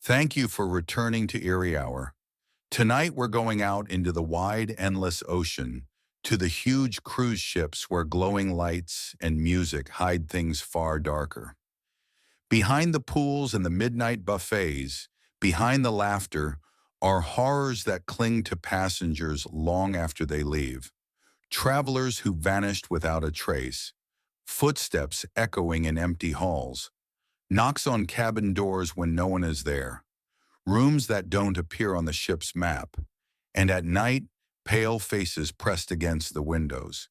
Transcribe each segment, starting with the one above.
Thank you for returning to Eerie Hour. Tonight we're going out into the wide, endless ocean, to the huge cruise ships where glowing lights and music hide things far darker. Behind the pools and the midnight buffets, behind the laughter, are horrors that cling to passengers long after they leave. Travelers who vanished without a trace, footsteps echoing in empty halls, knocks on cabin doors when no one is there, rooms that don't appear on the ship's map, and at night, pale faces pressed against the windows.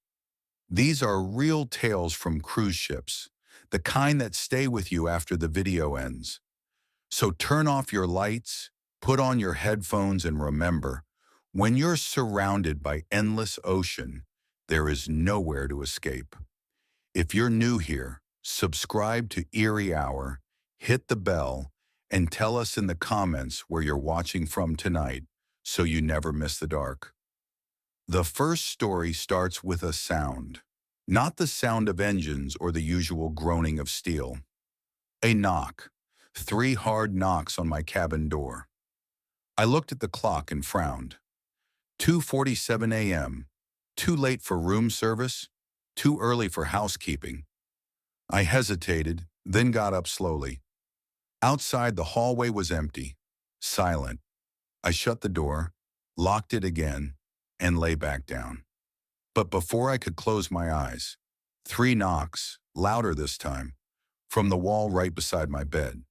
These are real tales from cruise ships, the kind that stay with you after the video ends. So turn off your lights, put on your headphones, and remember, when you're surrounded by endless ocean, there is nowhere to escape. If you're new here, subscribe to Eerie Hour, hit the bell, and tell us in the comments where you're watching from tonight so you never miss the dark. The first story starts with a sound, not the sound of engines or the usual groaning of steel. A knock, 3 hard knocks on my cabin door. I looked at the clock and frowned. 2:47 a.m., too late for room service, too early for housekeeping. I hesitated, then got up slowly. Outside, the hallway was empty, silent. I shut the door, locked it again, and lay back down. But before I could close my eyes, 3 knocks, louder this time, from the wall right beside my bed.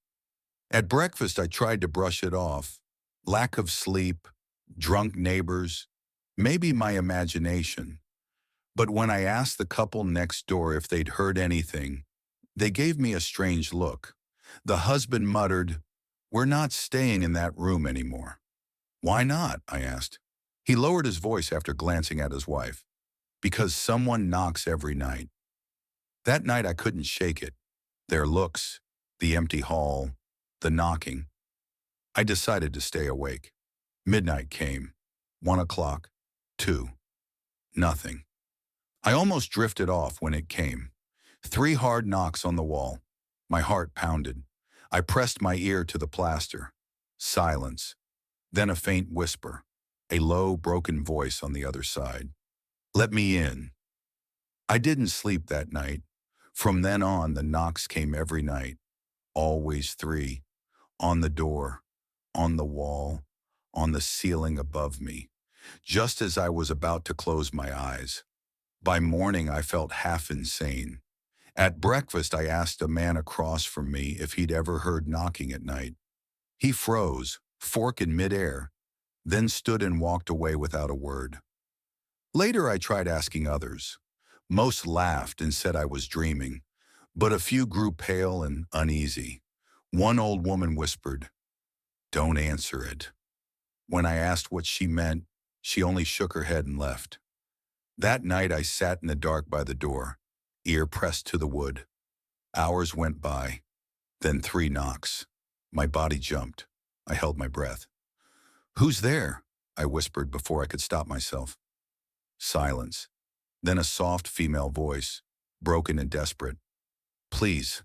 At breakfast, I tried to brush it off. Lack of sleep, drunk neighbors, maybe my imagination. But when I asked the couple next door if they'd heard anything, they gave me a strange look. The husband muttered, "We're not staying in that room anymore." "Why not?" I asked. He lowered his voice after glancing at his wife. "Because someone knocks every night." That night I couldn't shake it. Their looks, the empty hall, the knocking. I decided to stay awake. Midnight came. 1 o'clock. 2. Nothing. I almost drifted off when it came. 3 hard knocks on the wall. My heart pounded. I pressed my ear to the plaster. Silence. Then a faint whisper. A low, broken voice on the other side. "Let me in." I didn't sleep that night. From then on, the knocks came every night. Always 3. On the door, on the wall, on the ceiling above me, just as I was about to close my eyes. By morning, I felt half insane. At breakfast, I asked a man across from me if he'd ever heard knocking at night. He froze, fork in midair, then stood and walked away without a word. Later, I tried asking others. Most laughed and said I was dreaming, but a few grew pale and uneasy. One old woman whispered, "Don't answer it." When I asked what she meant, she only shook her head and left. That night, I sat in the dark by the door, ear pressed to the wood. Hours went by, then 3 knocks. My body jumped. I held my breath. "Who's there?" I whispered before I could stop myself. Silence. Then a soft female voice, broken and desperate. "Please,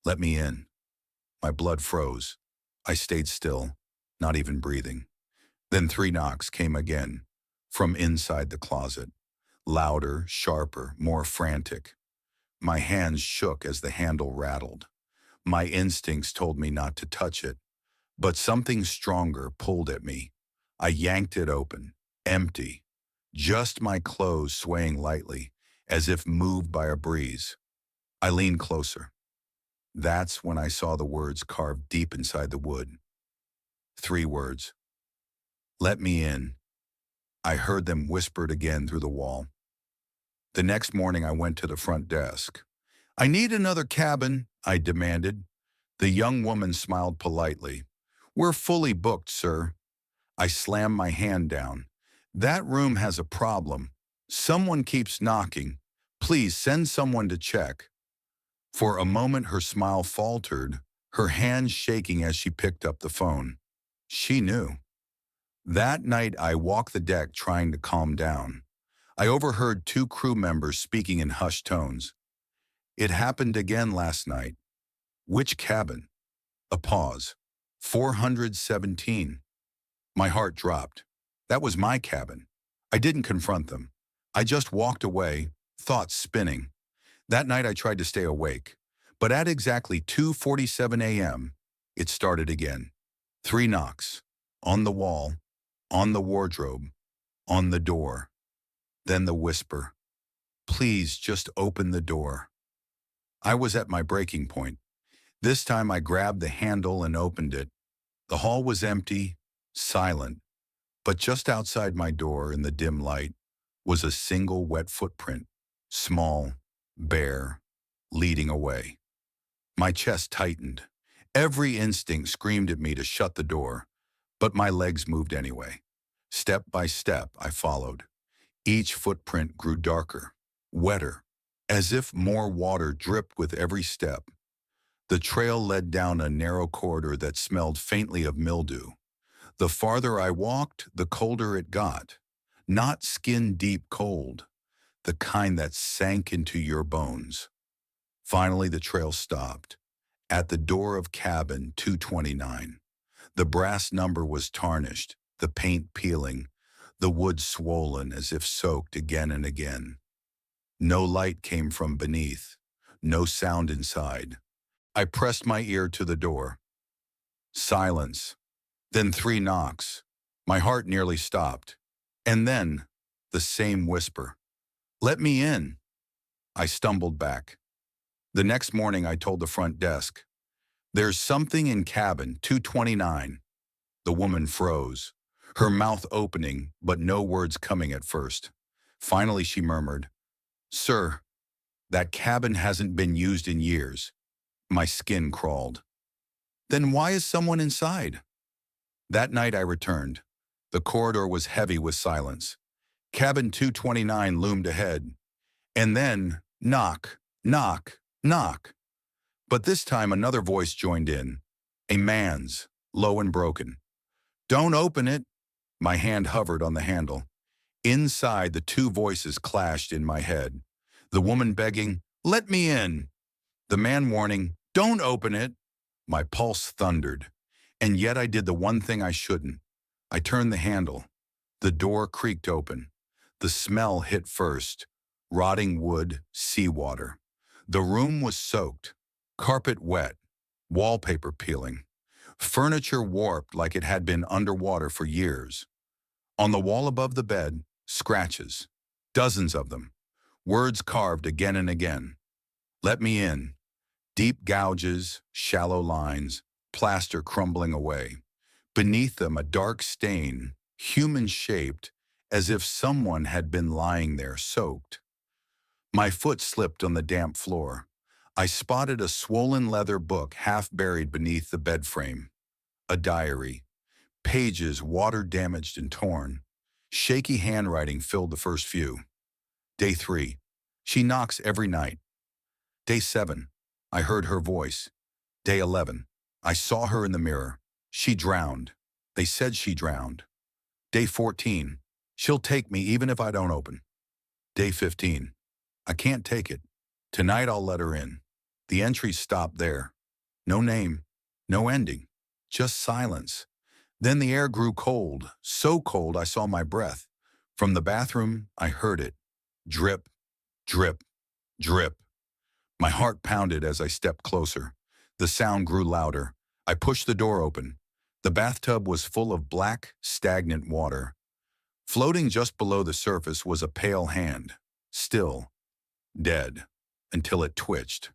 let me in." My blood froze. I stayed still, not even breathing. Then 3 knocks came again, from inside the closet. Louder, sharper, more frantic. My hands shook as the handle rattled. My instincts told me not to touch it, but something stronger pulled at me. I yanked it open, empty, just my clothes swaying lightly, as if moved by a breeze. I leaned closer. That's when I saw the words carved deep inside the wood. 3 words. "Let me in." I heard them whispered again through the wall. The next morning I went to the front desk. "I need another cabin," I demanded. The young woman smiled politely. "We're fully booked, sir." I slammed my hand down. "That room has a problem. Someone keeps knocking. Please send someone to check." For a moment her smile faltered, her hand shaking as she picked up the phone. She knew. That night I walked the deck trying to calm down. I overheard 2 crew members speaking in hushed tones. "It happened again last night." "Which cabin?" A pause. 417. My heart dropped. That was my cabin. I didn't confront them. I just walked away, thoughts spinning. That night I tried to stay awake. But at exactly 2:47 a.m., it started again. 3 knocks. On the wall, on the wardrobe, on the door. Then the whisper. Please just open the door. I was at my breaking point. This time I grabbed the handle and opened it. The hall was empty, silent, but just outside my door in the dim light was a single wet footprint, small, bare, leading away. My chest tightened. Every instinct screamed at me to shut the door, but my legs moved anyway. Step by step, I followed. Each footprint grew darker, wetter, as if more water dripped with every step. The trail led down a narrow corridor that smelled faintly of mildew. The farther I walked, the colder it got. Not skin-deep cold, the kind that sank into your bones. Finally, the trail stopped. At the door of cabin 229. The brass number was tarnished, the paint peeling, the wood swollen as if soaked again and again. No light came from beneath, no sound inside. I pressed my ear to the door. Silence. Then 3 knocks. My heart nearly stopped. And then, the same whisper. Let me in. I stumbled back. The next morning I told the front desk. There's something in cabin 229. The woman froze, her mouth opening, but no words coming at first. Finally she murmured, Sir, that cabin hasn't been used in years. My skin crawled. Then why is someone inside? That night I returned. The corridor was heavy with silence. Cabin 229 loomed ahead. And then, knock, knock, knock. But this time another voice joined in. A man's, low and broken. Don't open it. My hand hovered on the handle. Inside, the 2 voices clashed in my head. The woman begging, let me in. The man warning, don't open it. My pulse thundered. And yet I did the one thing I shouldn't. I turned the handle. The door creaked open. The smell hit first. Rotting wood, seawater. The room was soaked. Carpet wet. Wallpaper peeling. Furniture warped like it had been underwater for years. On the wall above the bed, scratches. Dozens of them. Words carved again and again. Let me in. Deep gouges, shallow lines, plaster crumbling away. Beneath them a dark stain, human-shaped, as if someone had been lying there soaked. My foot slipped on the damp floor. I spotted a swollen leather book half buried beneath the bed frame. A diary. Pages water-damaged and torn. Shaky handwriting filled the first few. Day 3. She knocks every night. Day 7. I heard her voice. Day 11. I saw her in the mirror. She drowned. They said she drowned. Day 14. She'll take me even if I don't open. Day 15. I can't take it. Tonight I'll let her in. The entries stopped there. No name, no ending, just silence. Then the air grew cold, so cold I saw my breath. From the bathroom, I heard it. Drip, drip, drip. My heart pounded as I stepped closer. The sound grew louder. I pushed the door open. The bathtub was full of black, stagnant water. Floating just below the surface was a pale hand, still, dead, until it twitched.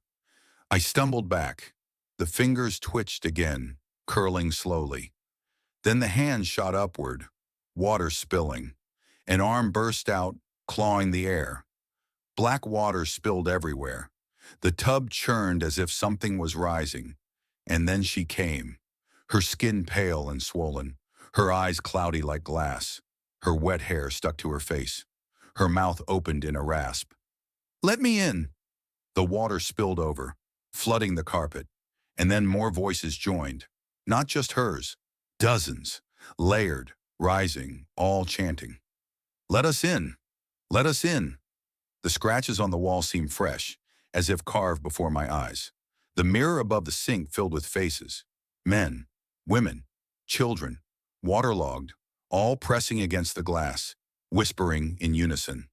I stumbled back. The fingers twitched again, curling slowly. Then the hand shot upward, water spilling. An arm burst out, clawing the air. Black water spilled everywhere. The tub churned as if something was rising. And then she came, her skin pale and swollen, her eyes cloudy like glass. Her wet hair stuck to her face. Her mouth opened in a rasp. Let me in. The water spilled over, flooding the carpet. And then more voices joined. Not just hers. Dozens. Layered, rising, all chanting. Let us in. Let us in. The scratches on the wall seemed fresh, as if carved before my eyes. The mirror above the sink filled with faces. Men. Women, children, waterlogged, all pressing against the glass, whispering in unison.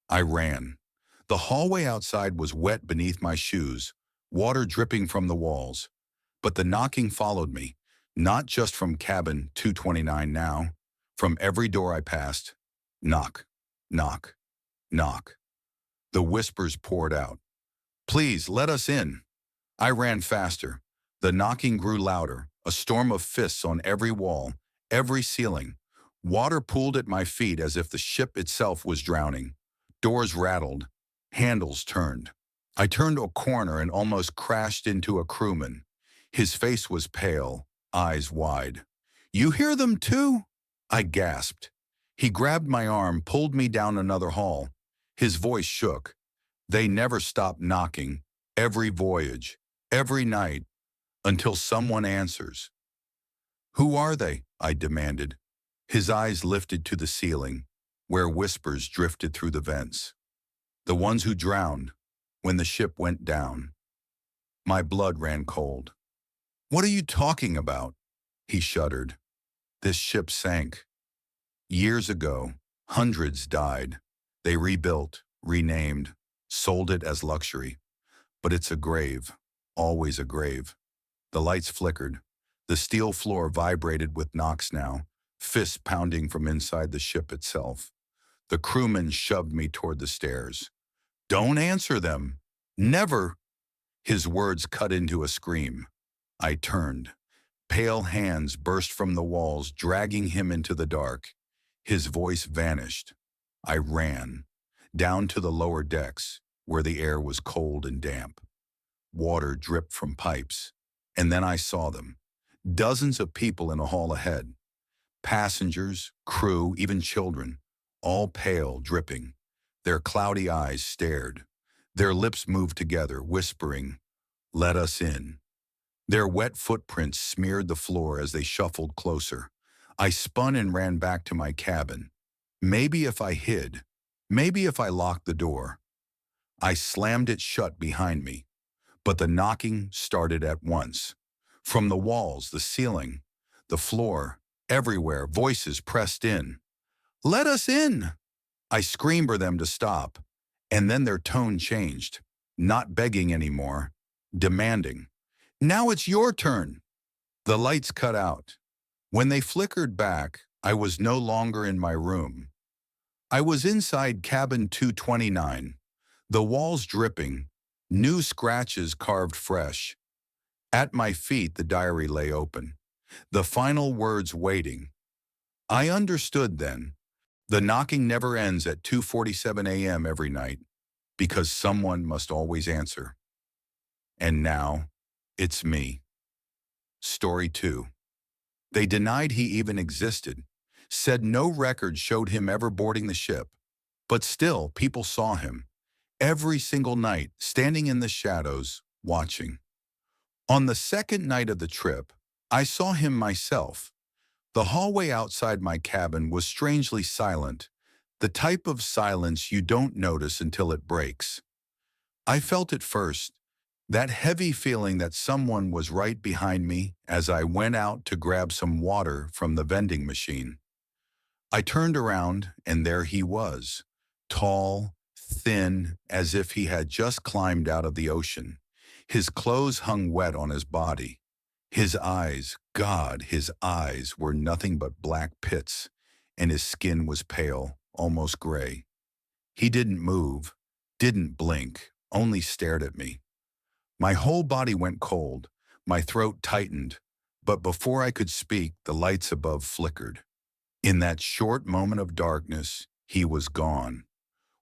I ran. The hallway outside was wet beneath my shoes, water dripping from the walls. But the knocking followed me, not just from cabin 229 now, from every door I passed. Knock, knock, knock. The whispers poured out. Please, let us in. I ran faster. The knocking grew louder, a storm of fists on every wall, every ceiling. Water pooled at my feet as if the ship itself was drowning. Doors rattled, handles turned. I turned a corner and almost crashed into a crewman. His face was pale, eyes wide. You hear them too? I gasped. He grabbed my arm, pulled me down another hall. His voice shook. They never stopped knocking, every voyage, every night, until someone answers. Who are they? I demanded. His eyes lifted to the ceiling, where whispers drifted through the vents. The ones who drowned, when the ship went down. My blood ran cold. What are you talking about? He shuddered. This ship sank. Years ago, hundreds died. They rebuilt, renamed, sold it as luxury. But it's a grave, always a grave. The lights flickered. The steel floor vibrated with knocks now, fists pounding from inside the ship itself. The crewman shoved me toward the stairs. Don't answer them. Never. His words cut into a scream. I turned. Pale hands burst from the walls, dragging him into the dark. His voice vanished. I ran, down to the lower decks, where the air was cold and damp. Water dripped from pipes, and then I saw them. Dozens of people in a hall ahead. Passengers, crew, even children, all pale, dripping. Their cloudy eyes stared. Their lips moved together, whispering, "Let us in." Their wet footprints smeared the floor as they shuffled closer. I spun and ran back to my cabin. Maybe if I hid, maybe if I locked the door. I slammed it shut behind me, but the knocking started at once. From the walls, the ceiling, the floor, everywhere, voices pressed in. Let us in! I screamed for them to stop, and then their tone changed, not begging anymore, demanding. Now it's your turn. The lights cut out. When they flickered back, I was no longer in my room. I was inside cabin 229, the walls dripping, new scratches carved fresh. At my feet, the diary lay open, the final words waiting. I understood then. The knocking never ends at 2:47 a.m. every night, because someone must always answer. And now, it's me. Story 2. They denied he even existed, said no record showed him ever boarding the ship. But still, people saw him, every single night, standing in the shadows, watching. On the second night of the trip, I saw him myself. The hallway outside my cabin was strangely silent, the type of silence you don't notice until it breaks. I felt it first, that heavy feeling that someone was right behind me as I went out to grab some water from the vending machine. I turned around, and there he was, tall, thin, as if he had just climbed out of the ocean. His clothes hung wet on his body. His eyes, God, his eyes were nothing but black pits, and his skin was pale, almost gray. He didn't move, didn't blink, only stared at me. My whole body went cold, my throat tightened, but before I could speak, the lights above flickered. In that short moment of darkness, he was gone.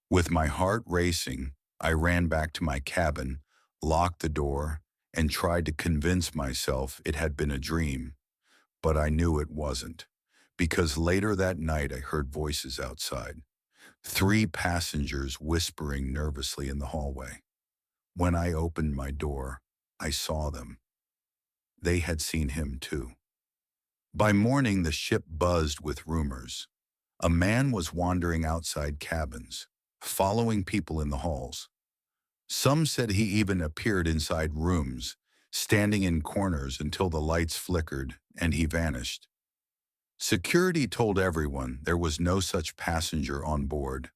With my heart racing, I ran back to my cabin, locked the door, and tried to convince myself it had been a dream. But I knew it wasn't, because later that night I heard voices outside. 3 passengers whispering nervously in the hallway. When I opened my door, I saw them. They had seen him too. By morning, the ship buzzed with rumors. A man was wandering outside cabins, following people in the halls. Some said he even appeared inside rooms, standing in corners until the lights flickered and he vanished. Security told everyone there was no such passenger on board,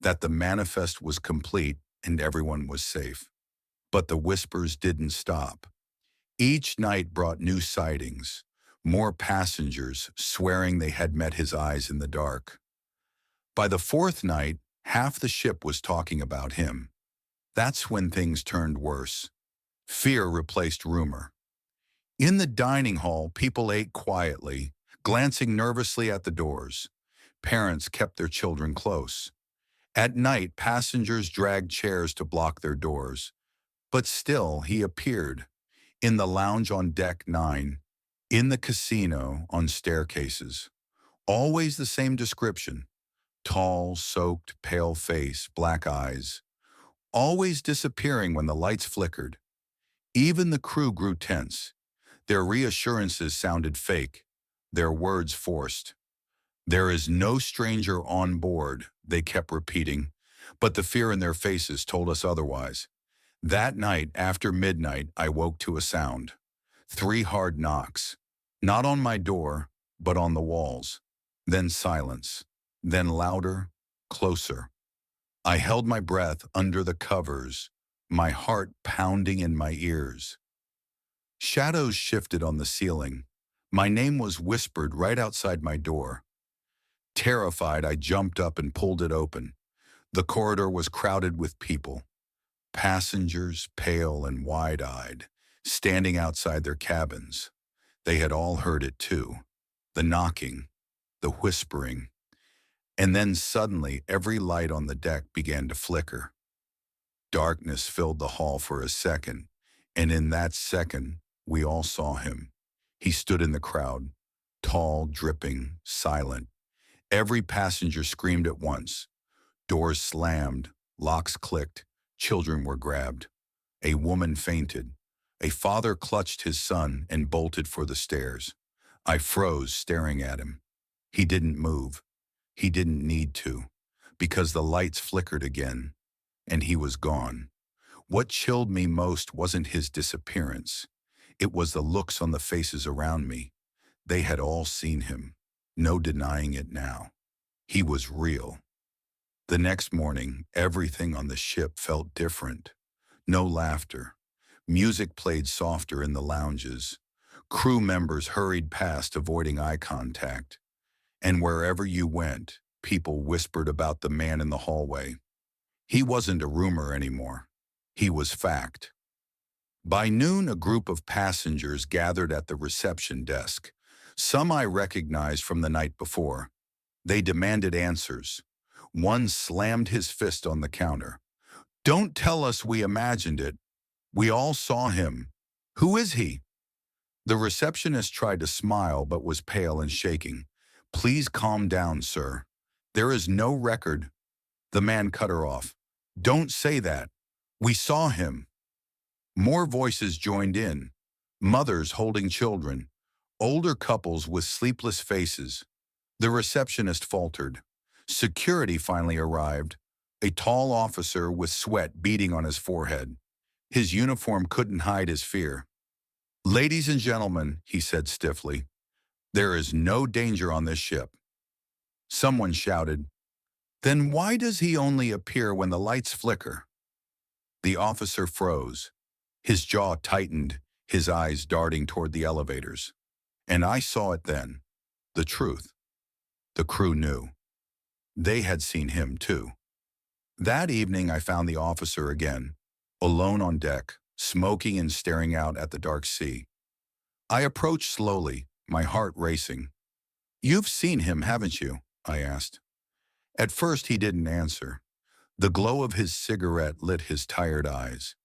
that the manifest was complete and everyone was safe. But the whispers didn't stop. Each night brought new sightings, more passengers swearing they had met his eyes in the dark. By the fourth night, half the ship was talking about him. That's when things turned worse. Fear replaced rumor. In the dining hall, people ate quietly, glancing nervously at the doors. Parents kept their children close. At night, passengers dragged chairs to block their doors. But still, he appeared. In the lounge on deck 9, in the casino on staircases. Always the same description. Tall, soaked, pale face, black eyes. Always disappearing when the lights flickered. Even the crew grew tense. Their reassurances sounded fake, their words forced. "There is no stranger on board," they kept repeating, but the fear in their faces told us otherwise. That night, after midnight, I woke to a sound. 3 hard knocks. Not on my door, but on the walls. Then silence. Then louder, closer. I held my breath under the covers, my heart pounding in my ears. Shadows shifted on the ceiling. My name was whispered right outside my door. Terrified, I jumped up and pulled it open. The corridor was crowded with people. Passengers, pale and wide-eyed, standing outside their cabins. They had all heard it too. The knocking, the whispering. And then suddenly every light on the deck began to flicker. Darkness filled the hall for a second, and in that second, we all saw him. He stood in the crowd, tall, dripping, silent. Every passenger screamed at once. Doors slammed, locks clicked, children were grabbed. A woman fainted. A father clutched his son and bolted for the stairs. I froze, staring at him. He didn't move. He didn't need to, because the lights flickered again, and he was gone. What chilled me most wasn't his disappearance. It was the looks on the faces around me. They had all seen him. No denying it now. He was real. The next morning, everything on the ship felt different. No laughter. Music played softer in the lounges. Crew members hurried past, avoiding eye contact. And wherever you went, people whispered about the man in the hallway. He wasn't a rumor anymore. He was fact. By noon, a group of passengers gathered at the reception desk. Some I recognized from the night before. They demanded answers. One slammed his fist on the counter. "Don't tell us we imagined it. We all saw him. Who is he?" The receptionist tried to smile but was pale and shaking. "Please calm down, sir. There is no record." The man cut her off. "Don't say that. We saw him." More voices joined in. Mothers holding children. Older couples with sleepless faces. The receptionist faltered. Security finally arrived. A tall officer with sweat beading on his forehead. His uniform couldn't hide his fear. "Ladies and gentlemen," he said stiffly, "there is no danger on this ship." Someone shouted, "Then why does he only appear when the lights flicker?" The officer froze. His jaw tightened, his eyes darting toward the elevators. And I saw it then. The truth. The crew knew. They had seen him too. That evening I found the officer again, alone on deck, smoking and staring out at the dark sea. I approached slowly, my heart racing. "You've seen him, haven't you?" I asked. At first he didn't answer. The glow of his cigarette lit his tired eyes.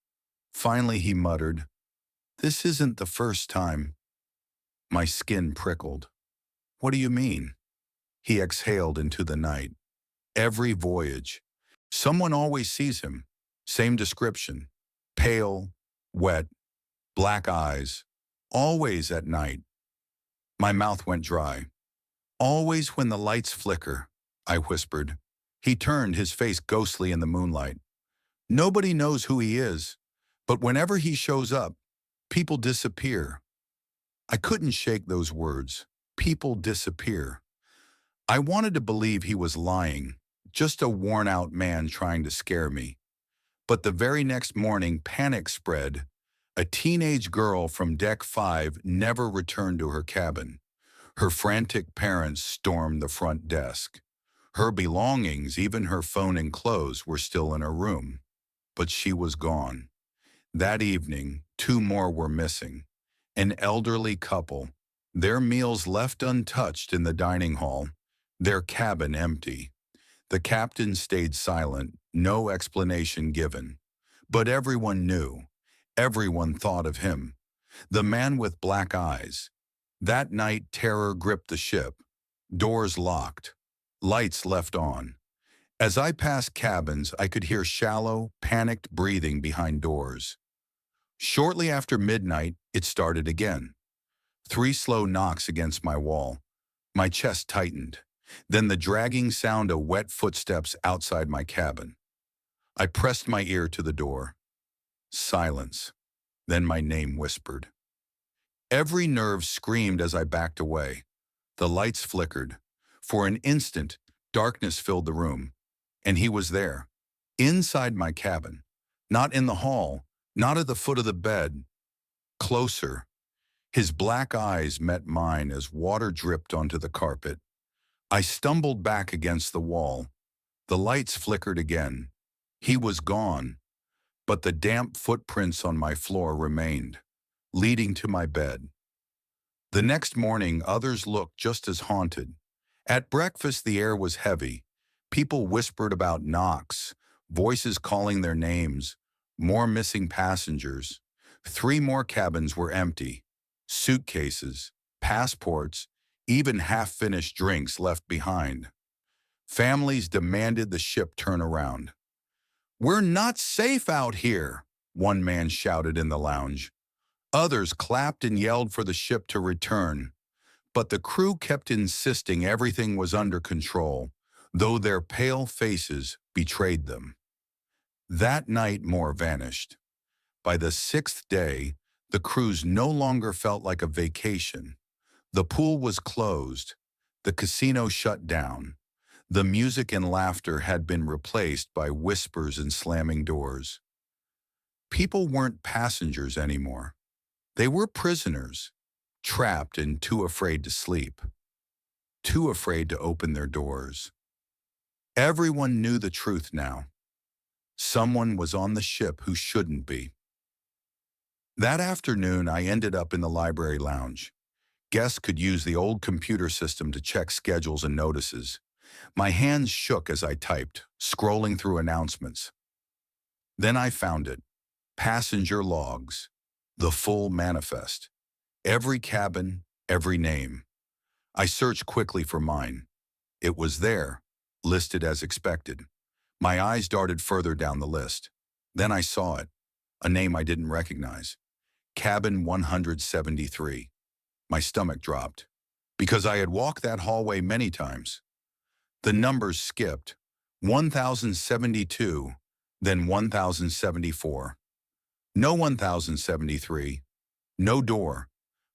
Finally he muttered, "This isn't the first time." My skin prickled. "What do you mean?" He exhaled into the night. "Every voyage. Someone always sees him. Same description. Pale, wet, black eyes. Always at night." My mouth went dry. "Always when the lights flicker," I whispered. He turned, his face ghostly in the moonlight. "Nobody knows who he is, but whenever he shows up, People disappear. I couldn't shake those words. People disappear. I wanted to believe he was lying, just a worn-out man trying to scare me. But the very next morning, panic spread. A teenage girl from Deck 5 never returned to her cabin. Her frantic parents stormed the front desk. Her belongings, even her phone and clothes, were still in her room. But she was gone. That evening, two more were missing. An elderly couple, their meals left untouched in the dining hall, their cabin empty. The captain stayed silent, no explanation given. But everyone knew. Everyone thought of him. The man with black eyes. That night, terror gripped the ship. Doors locked. Lights left on. As I passed cabins, I could hear shallow, panicked breathing behind doors. Shortly after midnight, it started again. 3 slow knocks against my wall. My chest tightened. Then the dragging sound of wet footsteps outside my cabin. I pressed my ear to the door. Silence. Then my name whispered. Every nerve screamed as I backed away. The lights flickered. For an instant, darkness filled the room. And he was there. Inside my cabin. Not in the hall. Not at the foot of the bed. Closer. His black eyes met mine as water dripped onto the carpet. I stumbled back against the wall. The lights flickered again. He was gone, but the damp footprints on my floor remained, leading to my bed. The next morning, others looked just as haunted. At breakfast, the air was heavy. People whispered about knocks, voices calling their names, more missing passengers. 3 more cabins were empty. Suitcases, passports, even half-finished drinks left behind. Families demanded the ship turn around. "We're not safe out here," one man shouted in the lounge. Others clapped and yelled for the ship to return. But the crew kept insisting everything was under control, though their pale faces betrayed them. That night, more vanished. By the 6th day, the cruise no longer felt like a vacation. The pool was closed. The casino shut down. The music and laughter had been replaced by whispers and slamming doors. People weren't passengers anymore. They were prisoners, trapped and too afraid to sleep, too afraid to open their doors. Everyone knew the truth now. Someone was on the ship who shouldn't be. That afternoon, I ended up in the library lounge. Guests could use the old computer system to check schedules and notices. My hands shook as I typed, scrolling through announcements. Then I found it. Passenger logs. The full manifest. Every cabin, every name. I searched quickly for mine. It was there, listed as expected. My eyes darted further down the list. Then I saw it. A name I didn't recognize. Cabin 173. My stomach dropped, because I had walked that hallway many times. The numbers skipped. 1072, then 1074. No 1073, no door,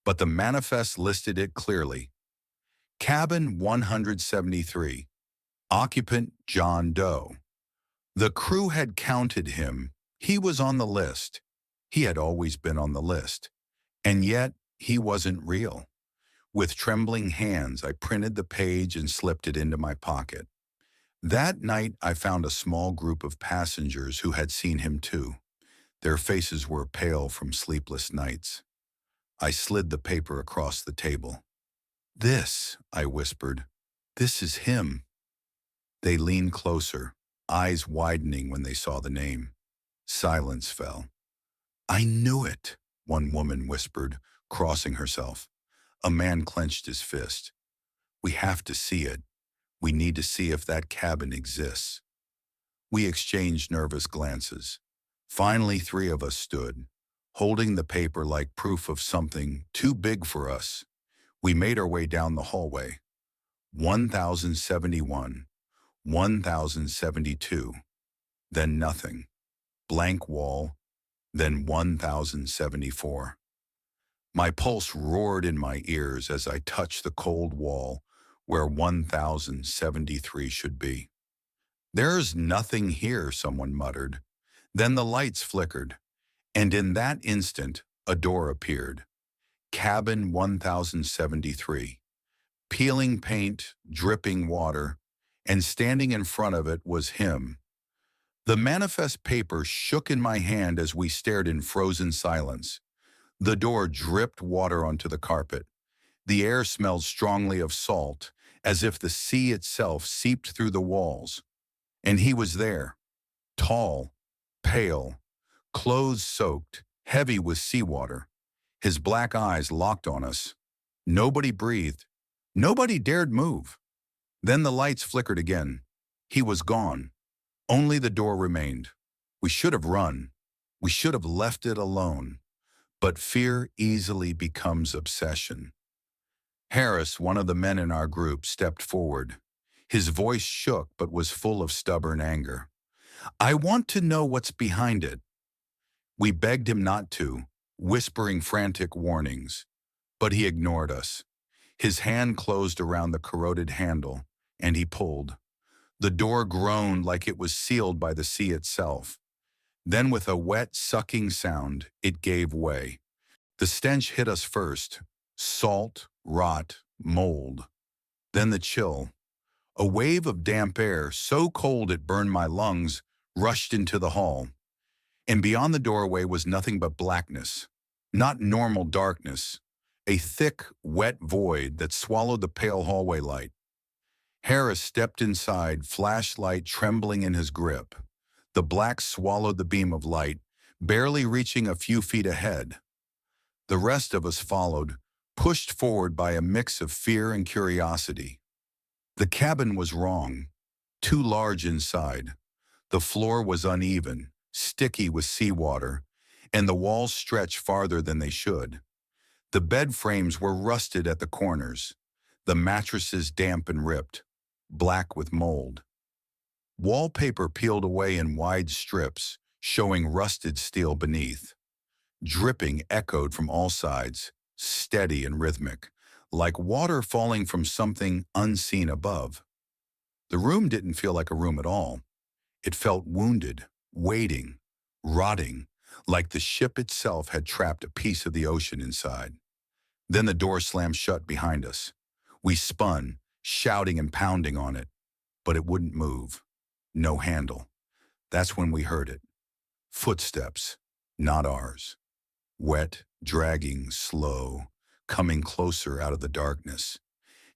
but the manifest listed it clearly. Cabin 173, occupant John Doe. The crew had counted him. He was on the list. He had always been on the list. And yet, he wasn't real. With trembling hands, I printed the page and slipped it into my pocket. That night, I found a small group of passengers who had seen him too. Their faces were pale from sleepless nights. I slid the paper across the table. "This," I whispered, "this is him." They leaned closer, eyes widening when they saw the name. Silence fell. "I knew it," one woman whispered, crossing herself. A man clenched his fist. "We have to see it. We need to see if that cabin exists." We exchanged nervous glances. Finally, 3 of us stood, holding the paper like proof of something too big for us. We made our way down the hallway. 1071, 1072, then nothing. Blank wall, then 1074. My pulse roared in my ears as I touched the cold wall where 1073 should be. There's nothing here, someone muttered. Then the lights flickered, and in that instant, a door appeared. Cabin 1073. Peeling paint, dripping water, and standing in front of it was him. The manifest paper shook in my hand as we stared in frozen silence. The door dripped water onto the carpet. The air smelled strongly of salt, as if the sea itself seeped through the walls. And he was there, tall, pale, clothes soaked, heavy with seawater. His black eyes locked on us. Nobody breathed. Nobody dared move. Then the lights flickered again. He was gone. Only the door remained. We should have run. We should have left it alone. But fear easily becomes obsession. Harris, one of the men in our group, stepped forward. His voice shook but was full of stubborn anger. I want to know what's behind it. We begged him not to, whispering frantic warnings. But he ignored us. His hand closed around the corroded handle, and he pulled. The door groaned like it was sealed by the sea itself. Then with a wet, sucking sound, it gave way. The stench hit us first. Salt, rot, mold. Then the chill. A wave of damp air, so cold it burned my lungs, rushed into the hall. And beyond the doorway was nothing but blackness. Not normal darkness. A thick, wet void that swallowed the pale hallway light. Harris stepped inside, flashlight trembling in his grip. The black swallowed the beam of light, barely reaching a few feet ahead. The rest of us followed, pushed forward by a mix of fear and curiosity. The cabin was wrong. Too large inside. The floor was uneven, sticky with seawater, and the walls stretched farther than they should. The bed frames were rusted at the corners, the mattresses damp and ripped, black with mold. Wallpaper peeled away in wide strips, showing rusted steel beneath. Dripping echoed from all sides, steady and rhythmic, like water falling from something unseen above. The room didn't feel like a room at all. It felt wounded, waiting, rotting, like the ship itself had trapped a piece of the ocean inside. Then the door slammed shut behind us. We spun, shouting and pounding on it, but it wouldn't move. No handle. That's when we heard it. Footsteps, not ours. Wet, dragging, slow, coming closer out of the darkness.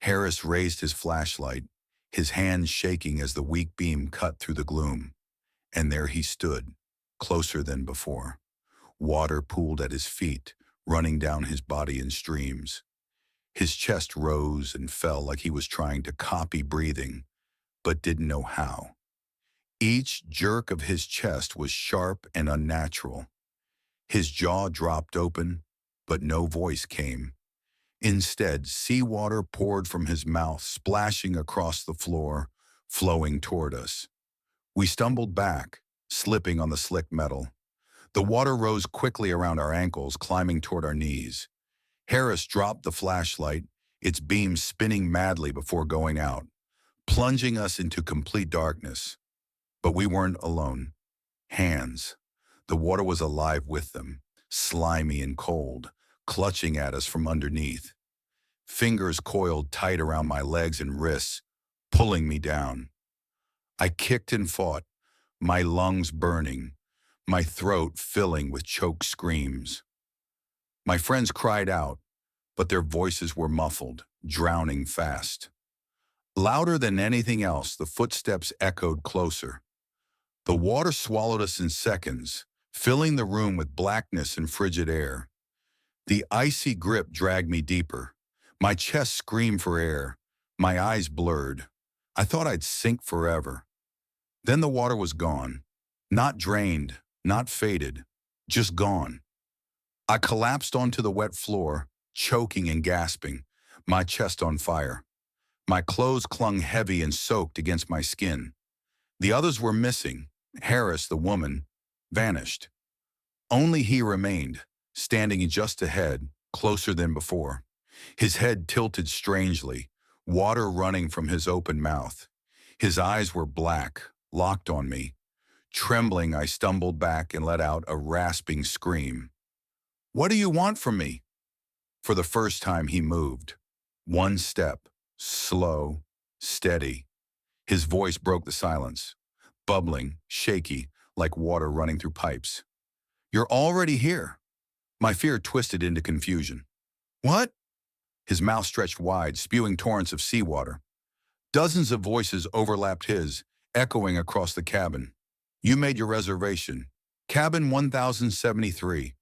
Harris raised his flashlight, his hands shaking as the weak beam cut through the gloom. And there he stood, closer than before. Water pooled at his feet, running down his body in streams. His chest rose and fell like he was trying to copy breathing, but didn't know how. Each jerk of his chest was sharp and unnatural. His jaw dropped open, but no voice came. Instead, seawater poured from his mouth, splashing across the floor, flowing toward us. We stumbled back, slipping on the slick metal. The water rose quickly around our ankles, climbing toward our knees. Harris dropped the flashlight, its beam spinning madly before going out, plunging us into complete darkness. But we weren't alone. Hands. The water was alive with them, slimy and cold, clutching at us from underneath. Fingers coiled tight around my legs and wrists, pulling me down. I kicked and fought, my lungs burning, my throat filling with choked screams. My friends cried out, but their voices were muffled, drowning fast. Louder than anything else, the footsteps echoed closer. The water swallowed us in seconds, filling the room with blackness and frigid air. The icy grip dragged me deeper. My chest screamed for air, my eyes blurred. I thought I'd sink forever. Then the water was gone. Not drained, not faded, just gone. I collapsed onto the wet floor, choking and gasping, my chest on fire. My clothes clung heavy and soaked against my skin. The others were missing. Harris, the woman, vanished. Only he remained, standing just ahead, closer than before. His head tilted strangely, water running from his open mouth. His eyes were black, locked on me. Trembling, I stumbled back and let out a rasping scream. "What do you want from me?" For the first time he moved. One step, slow, steady. His voice broke the silence, bubbling, shaky, like water running through pipes. "You're already here." My fear twisted into confusion. "What?" His mouth stretched wide, spewing torrents of seawater. Dozens of voices overlapped his, echoing across the cabin. "You made your reservation. Cabin 1073.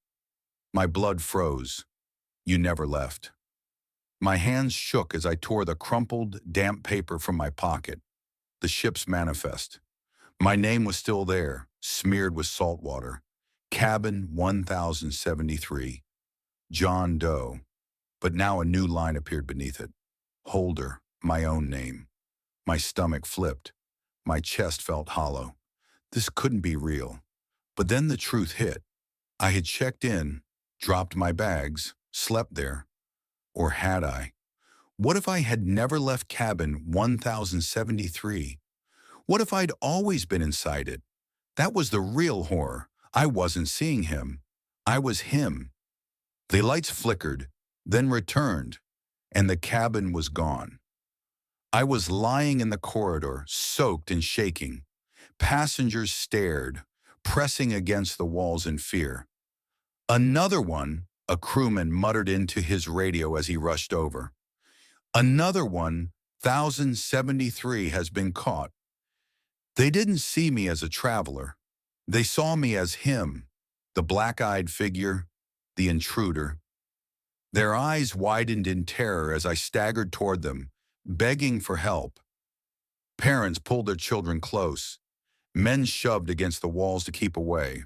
My blood froze. "You never left." My hands shook as I tore the crumpled, damp paper from my pocket. The ship's manifest. My name was still there, smeared with salt water. Cabin 1073. John Doe. But now a new line appeared beneath it. Holder, my own name. My stomach flipped. My chest felt hollow. This couldn't be real. But then the truth hit. I had checked in, dropped my bags, slept there. Or had I? What if I had never left cabin 1073? What if I'd always been inside it? That was the real horror. I wasn't seeing him. I was him. The lights flickered, then returned, and the cabin was gone. I was lying in the corridor, soaked and shaking. Passengers stared, pressing against the walls in fear. "Another one," a crewman muttered into his radio as he rushed over. "Another one, 1073, has been caught." They didn't see me as a traveler. They saw me as him, the black-eyed figure, the intruder. Their eyes widened in terror as I staggered toward them, begging for help. Parents pulled their children close. Men shoved against the walls to keep away.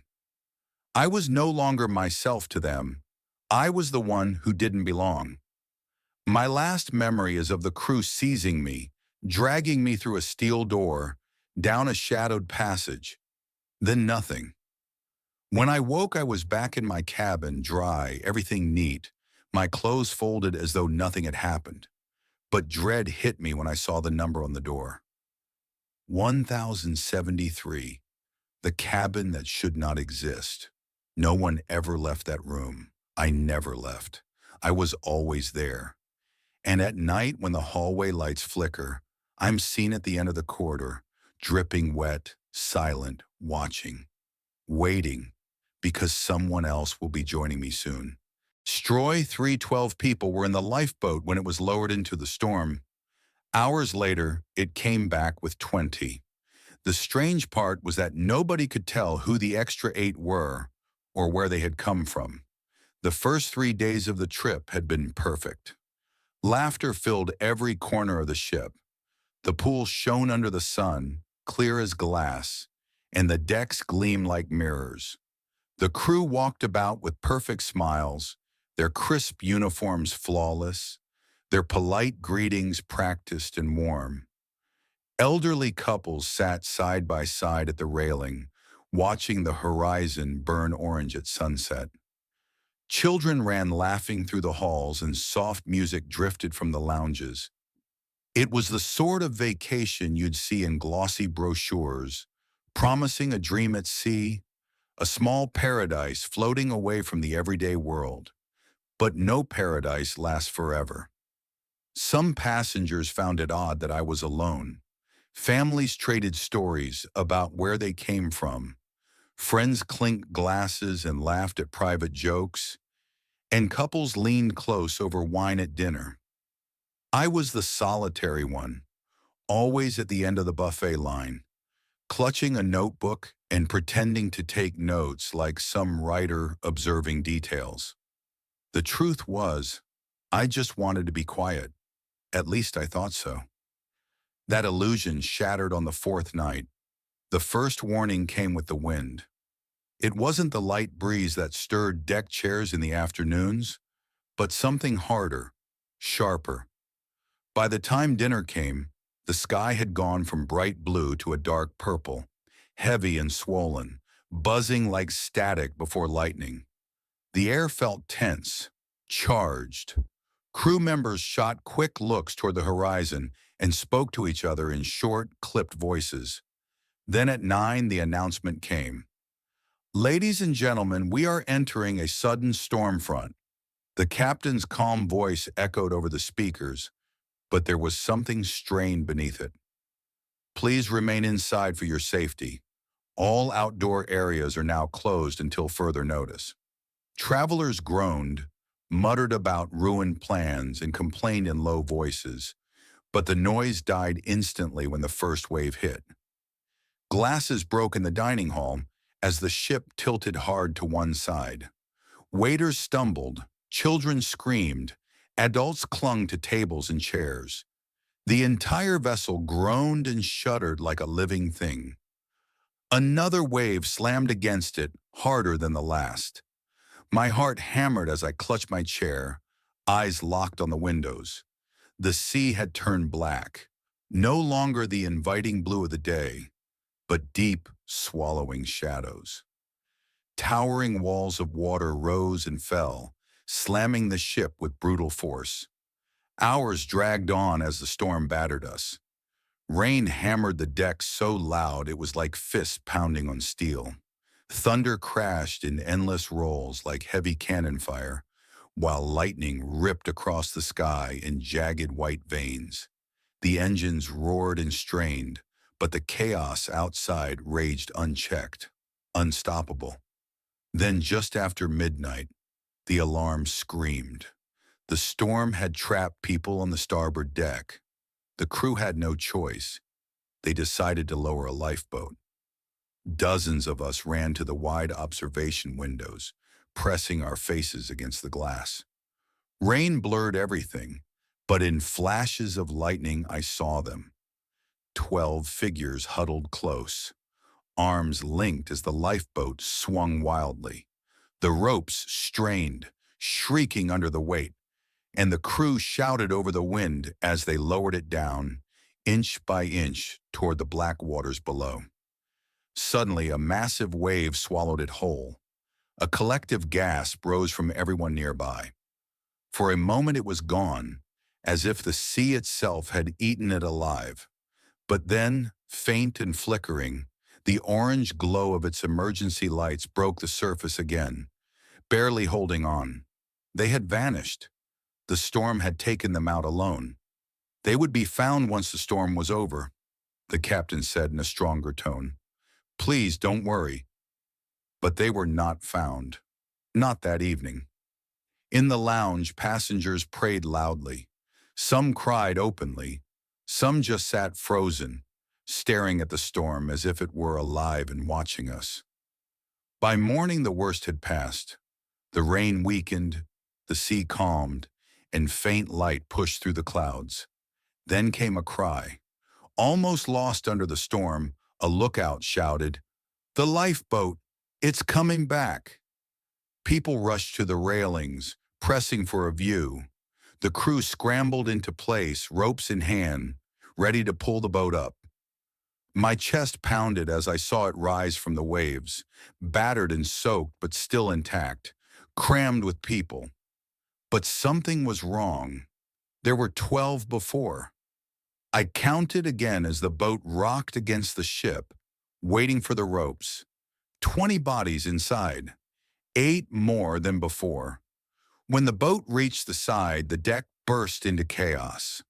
I was no longer myself to them. I was the one who didn't belong. My last memory is of the crew seizing me, dragging me through a steel door, down a shadowed passage. Then nothing. When I woke, I was back in my cabin, dry, everything neat, my clothes folded as though nothing had happened. But dread hit me when I saw the number on the door. 1073. The cabin that should not exist. No one ever left that room. I never left. I was always there. And at night, when the hallway lights flicker, I'm seen at the end of the corridor, dripping wet, silent, watching, waiting, because someone else will be joining me soon. Stroy 312 people were in the lifeboat when it was lowered into the storm. Hours later, it came back with 20. The strange part was that nobody could tell who the extra 8 were or where they had come from. The first 3 days of the trip had been perfect. Laughter filled every corner of the ship. The pool shone under the sun, clear as glass, and the decks gleamed like mirrors. The crew walked about with perfect smiles, their crisp uniforms flawless, their polite greetings practiced and warm. Elderly couples sat side by side at the railing, watching the horizon burn orange at sunset. Children ran laughing through the halls and soft music drifted from the lounges. It was the sort of vacation you'd see in glossy brochures, promising a dream at sea, a small paradise floating away from the everyday world. But no paradise lasts forever. Some passengers found it odd that I was alone. Families traded stories about where they came from. Friends clinked glasses and laughed at private jokes, and couples leaned close over wine at dinner. I was the solitary one, always at the end of the buffet line, clutching a notebook and pretending to take notes like some writer observing details. The truth was, I just wanted to be quiet. At least I thought so. That illusion shattered on the 4th night. The first warning came with the wind. It wasn't the light breeze that stirred deck chairs in the afternoons, but something harder, sharper. By the time dinner came, the sky had gone from bright blue to a dark purple, heavy and swollen, buzzing like static before lightning. The air felt tense, charged. Crew members shot quick looks toward the horizon and spoke to each other in short, clipped voices. Then at 9, the announcement came. Ladies and gentlemen, we are entering a sudden storm front. The captain's calm voice echoed over the speakers, but there was something strained beneath it. Please remain inside for your safety. All outdoor areas are now closed until further notice. Travelers groaned, muttered about ruined plans, and complained in low voices, but the noise died instantly when the first wave hit. Glasses broke in the dining hall as the ship tilted hard to one side. Waiters stumbled, children screamed, adults clung to tables and chairs. The entire vessel groaned and shuddered like a living thing. Another wave slammed against it, harder than the last. My heart hammered as I clutched my chair, eyes locked on the windows. The sea had turned black, no longer the inviting blue of the day, but deep, swallowing shadows. Towering walls of water rose and fell, slamming the ship with brutal force. Hours dragged on as the storm battered us. Rain hammered the deck so loud it was like fists pounding on steel. Thunder crashed in endless rolls like heavy cannon fire, while lightning ripped across the sky in jagged white veins. The engines roared and strained, but the chaos outside raged unchecked, unstoppable. Then just after midnight, the alarm screamed. The storm had trapped people on the starboard deck. The crew had no choice. They decided to lower a lifeboat. Dozens of us ran to the wide observation windows, pressing our faces against the glass. Rain blurred everything, but in flashes of lightning I saw them. 12 figures huddled close, arms linked as the lifeboat swung wildly. The ropes strained, shrieking under the weight, and the crew shouted over the wind as they lowered it down, inch by inch, toward the black waters below. Suddenly, a massive wave swallowed it whole. A collective gasp rose from everyone nearby. For a moment it was gone, as if the sea itself had eaten it alive. But then, faint and flickering, the orange glow of its emergency lights broke the surface again, barely holding on. They had vanished. The storm had taken them out alone. They would be found once the storm was over, the captain said in a stronger tone. Please don't worry. But they were not found. Not that evening. In the lounge, passengers prayed loudly. Some cried openly. Some just sat frozen, staring at the storm as if it were alive and watching us. By morning, the worst had passed. The rain weakened, the sea calmed, and faint light pushed through the clouds. Then came a cry. Almost lost under the storm, a lookout shouted, "The lifeboat! It's coming back!" People rushed to the railings, pressing for a view. The crew scrambled into place, ropes in hand, ready to pull the boat up. My chest pounded as I saw it rise from the waves, battered and soaked but still intact, crammed with people. But something was wrong. There were 12 before. I counted again as the boat rocked against the ship, waiting for the ropes. 20 bodies inside, 8 more than before. When the boat reached the side, the deck burst into chaos.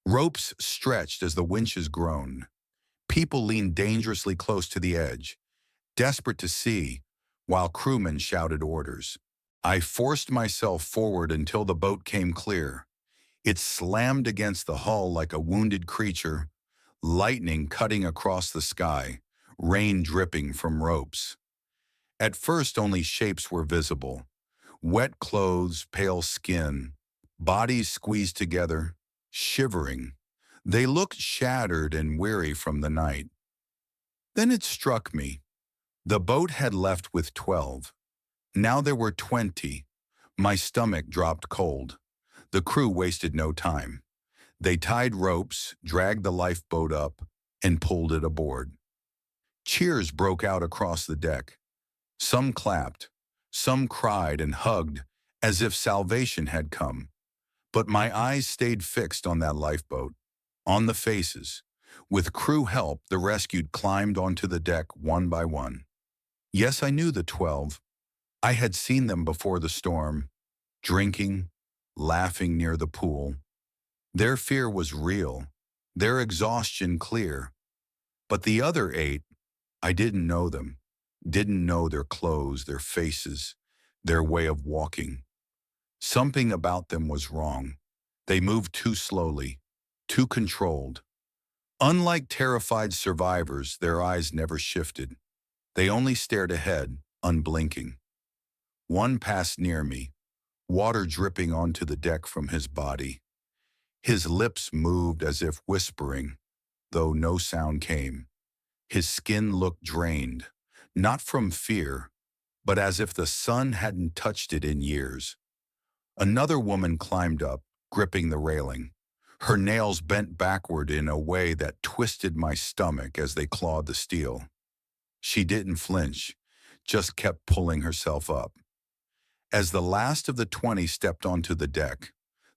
Ropes stretched as the winches groaned. People leaned dangerously close to the edge, desperate to see, while crewmen shouted orders. I forced myself forward until the boat came clear. It slammed against the hull like a wounded creature, lightning cutting across the sky, rain dripping from ropes. At first, only shapes were visible. Wet clothes, pale skin, bodies squeezed together, shivering. They looked shattered and weary from the night. Then it struck me. The boat had left with 12. Now there were 20. My stomach dropped cold. The crew wasted no time. They tied ropes, dragged the lifeboat up, and pulled it aboard. Cheers broke out across the deck. Some clapped, some cried and hugged as if salvation had come. But my eyes stayed fixed on that lifeboat, on the faces. With crew help, the rescued climbed onto the deck one by one. Yes, I knew the 12. I had seen them before the storm, drinking, laughing near the pool. Their fear was real, their exhaustion clear. But the other 8, I didn't know them, didn't know their clothes, their faces, their way of walking. Something about them was wrong. They moved too slowly, too controlled. Unlike terrified survivors, their eyes never shifted. They only stared ahead, unblinking. One passed near me, water dripping onto the deck from his body. His lips moved as if whispering, though no sound came. His skin looked drained, not from fear, but as if the sun hadn't touched it in years. Another woman climbed up, gripping the railing. Her nails bent backward in a way that twisted my stomach as they clawed the steel. She didn't flinch, just kept pulling herself up. As the last of the 20 stepped onto the deck,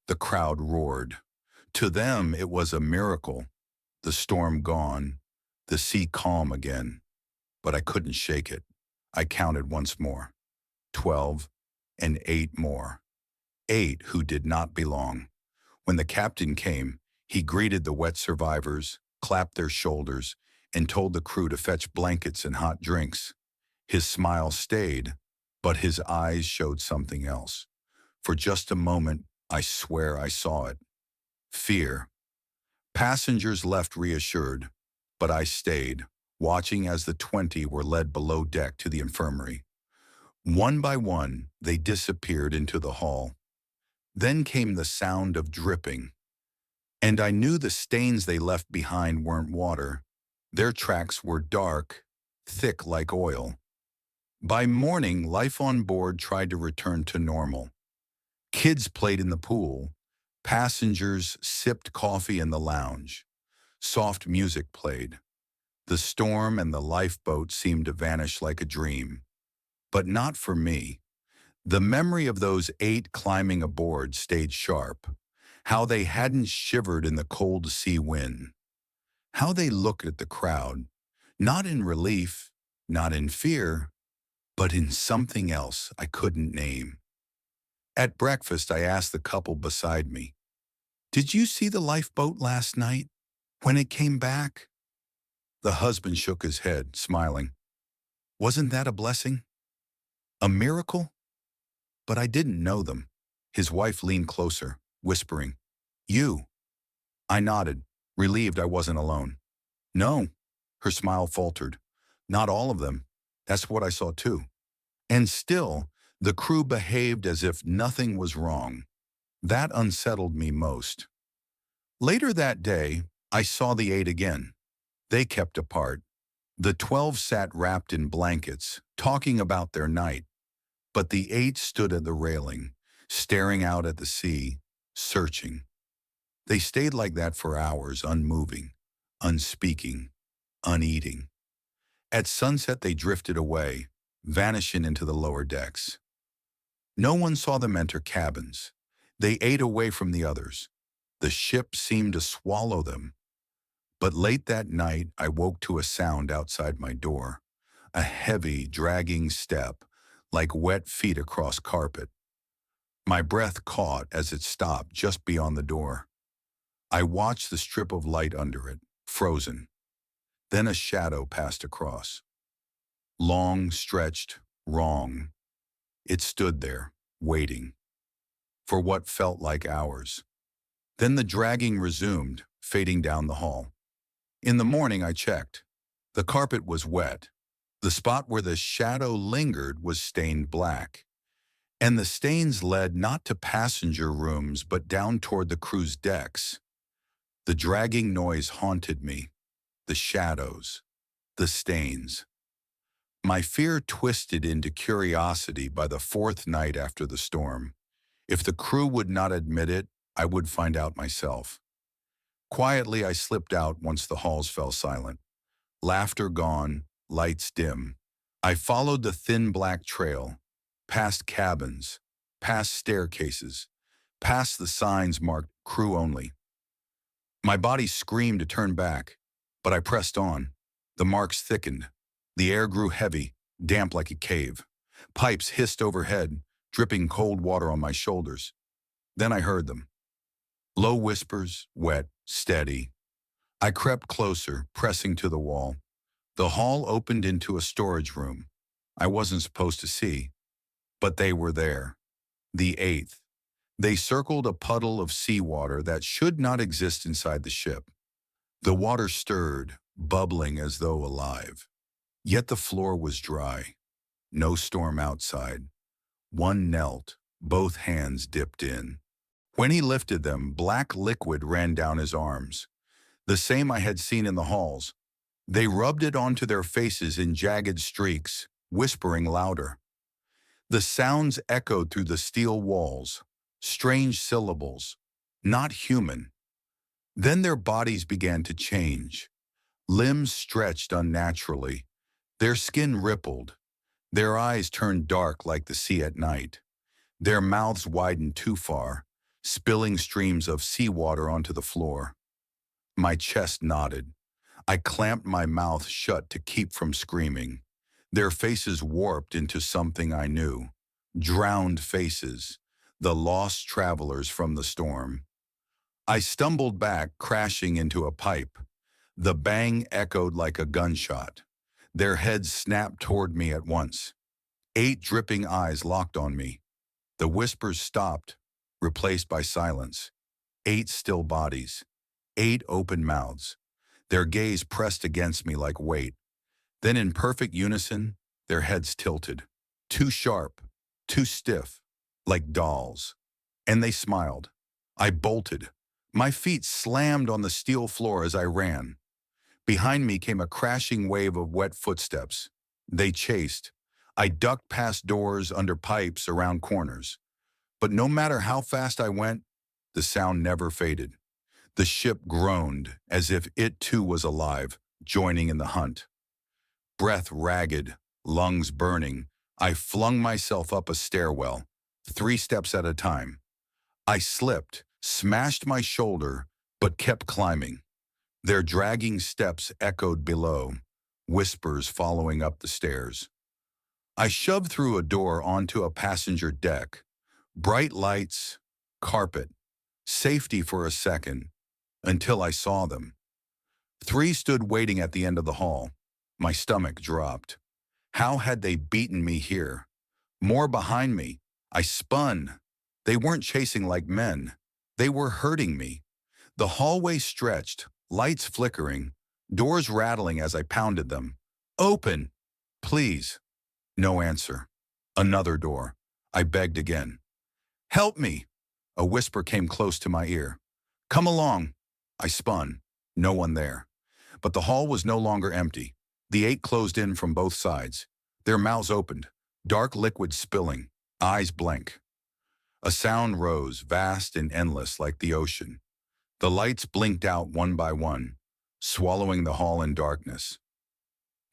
the crowd roared. To them, it was a miracle. The storm gone, the sea calm again. But I couldn't shake it. I counted once more. 12 and 8 more. 8 who did not belong. When the captain came, he greeted the wet survivors, clapped their shoulders, and told the crew to fetch blankets and hot drinks. His smile stayed, but his eyes showed something else. For just a moment, I swear I saw it. Fear. Passengers left reassured, but I stayed, watching as the 20 were led below deck to the infirmary. One by one, they disappeared into the hall. Then came the sound of dripping, and I knew the stains they left behind weren't water. Their tracks were dark, thick like oil. By morning, life on board tried to return to normal. Kids played in the pool. Passengers sipped coffee in the lounge. Soft music played. The storm and the lifeboat seemed to vanish like a dream. But not for me. The memory of those 8 climbing aboard stayed sharp. How they hadn't shivered in the cold sea wind. How they looked at the crowd, not in relief, not in fear, but in something else I couldn't name. At breakfast, I asked the couple beside me, "Did you see the lifeboat last night, when it came back?" The husband shook his head, smiling. "Wasn't that a blessing? A miracle?" But I didn't know them. His wife leaned closer, whispering, "You." I nodded, relieved I wasn't alone. "No," her smile faltered. "Not all of them. That's what I saw too." And still, the crew behaved as if nothing was wrong. That unsettled me most. Later that day, I saw the 8 again. They kept apart. The 12 sat wrapped in blankets, talking about their night. But the 8 stood at the railing, staring out at the sea, searching. They stayed like that for hours, unmoving, unspeaking, uneating. At sunset, they drifted away, vanishing into the lower decks. No one saw them enter cabins. They ate away from the others. The ship seemed to swallow them. But late that night, I woke to a sound outside my door, a heavy, dragging step, like wet feet across carpet. My breath caught as it stopped just beyond the door. I watched the strip of light under it, frozen. Then a shadow passed across. Long, stretched, wrong. It stood there, waiting, for what felt like hours. Then the dragging resumed, fading down the hall. In the morning, I checked. The carpet was wet. The spot where the shadow lingered was stained black. And the stains led not to passenger rooms but down toward the crew's decks. The dragging noise haunted me. The shadows. The stains. My fear twisted into curiosity by the 4th night after the storm. If the crew would not admit it, I would find out myself. Quietly, I slipped out once the halls fell silent. Laughter gone, lights dim. I followed the thin black trail, past cabins, past staircases, past the signs marked crew only. My body screamed to turn back, but I pressed on. The marks thickened. The air grew heavy, damp like a cave. Pipes hissed overhead, dripping cold water on my shoulders. Then I heard them. Low whispers, wet, steady. I crept closer, pressing to the wall. The hall opened into a storage room. I wasn't supposed to see, but they were there. The eighth. They circled a puddle of seawater that should not exist inside the ship. The water stirred, bubbling as though alive. Yet the floor was dry. No storm outside. One knelt, both hands dipped in. When he lifted them, black liquid ran down his arms. The same I had seen in the halls. They rubbed it onto their faces in jagged streaks, whispering louder. The sounds echoed through the steel walls, strange syllables, not human. Then their bodies began to change. Limbs stretched unnaturally. Their skin rippled. Their eyes turned dark like the sea at night. Their mouths widened too far, spilling streams of seawater onto the floor. My chest knotted. I clamped my mouth shut to keep from screaming. Their faces warped into something I knew. Drowned faces, the lost travelers from the storm. I stumbled back, crashing into a pipe. The bang echoed like a gunshot. Their heads snapped toward me at once. 8 dripping eyes locked on me. The whispers stopped, replaced by silence. 8 still bodies. 8 open mouths. Their gaze pressed against me like weight. Then in perfect unison, their heads tilted. Too sharp, too stiff, like dolls. And they smiled. I bolted. My feet slammed on the steel floor as I ran. Behind me came a crashing wave of wet footsteps. They chased. I ducked past doors, under pipes, around corners. But no matter how fast I went, the sound never faded. The ship groaned, as if it too was alive, joining in the hunt. Breath ragged, lungs burning, I flung myself up a stairwell, 3 steps at a time. I slipped, smashed my shoulder, but kept climbing. Their dragging steps echoed below, whispers following up the stairs. I shoved through a door onto a passenger deck. Bright lights, carpet, safety for a second, until I saw them. 3 stood waiting at the end of the hall. My stomach dropped. How had they beaten me here? More behind me. I spun. They weren't chasing like men. They were hurting me. The hallway stretched, lights flickering, doors rattling as I pounded them. Open! Please. No answer. Another door. I begged again. Help me! A whisper came close to my ear. Come along. I spun. No one there. But the hall was no longer empty. The 8 closed in from both sides. Their mouths opened, dark liquid spilling, eyes blank. A sound rose, vast and endless like the ocean. The lights blinked out one by one, swallowing the hall in darkness.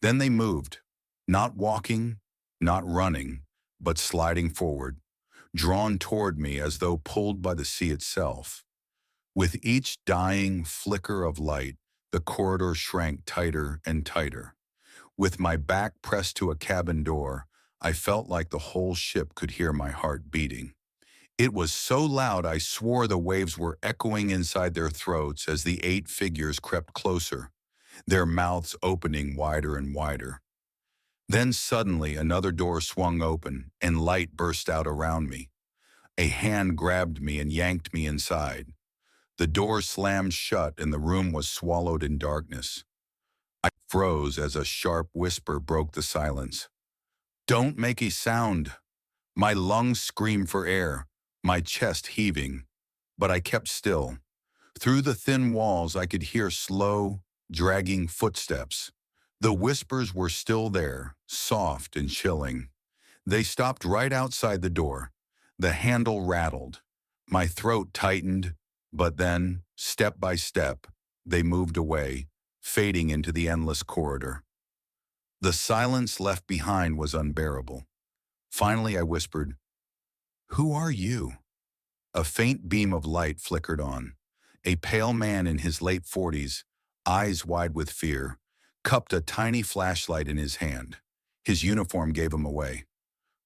Then they moved, not walking, not running, but sliding forward, drawn toward me as though pulled by the sea itself. With each dying flicker of light, the corridor shrank tighter and tighter. With my back pressed to a cabin door, I felt like the whole ship could hear my heart beating. It was so loud I swore the waves were echoing inside their throats as the 8 figures crept closer, their mouths opening wider and wider. Then suddenly another door swung open and light burst out around me. A hand grabbed me and yanked me inside. The door slammed shut and the room was swallowed in darkness. I froze as a sharp whisper broke the silence. Don't make a sound. My lungs screamed for air, my chest heaving, but I kept still. Through the thin walls I could hear slow, dragging footsteps. The whispers were still there, soft and chilling. They stopped right outside the door. The handle rattled. My throat tightened, but then, step by step, they moved away, fading into the endless corridor. The silence left behind was unbearable. Finally I whispered, "Who are you?" A faint beam of light flickered on. A pale man in his late 40s, eyes wide with fear, cupped a tiny flashlight in his hand. His uniform gave him away.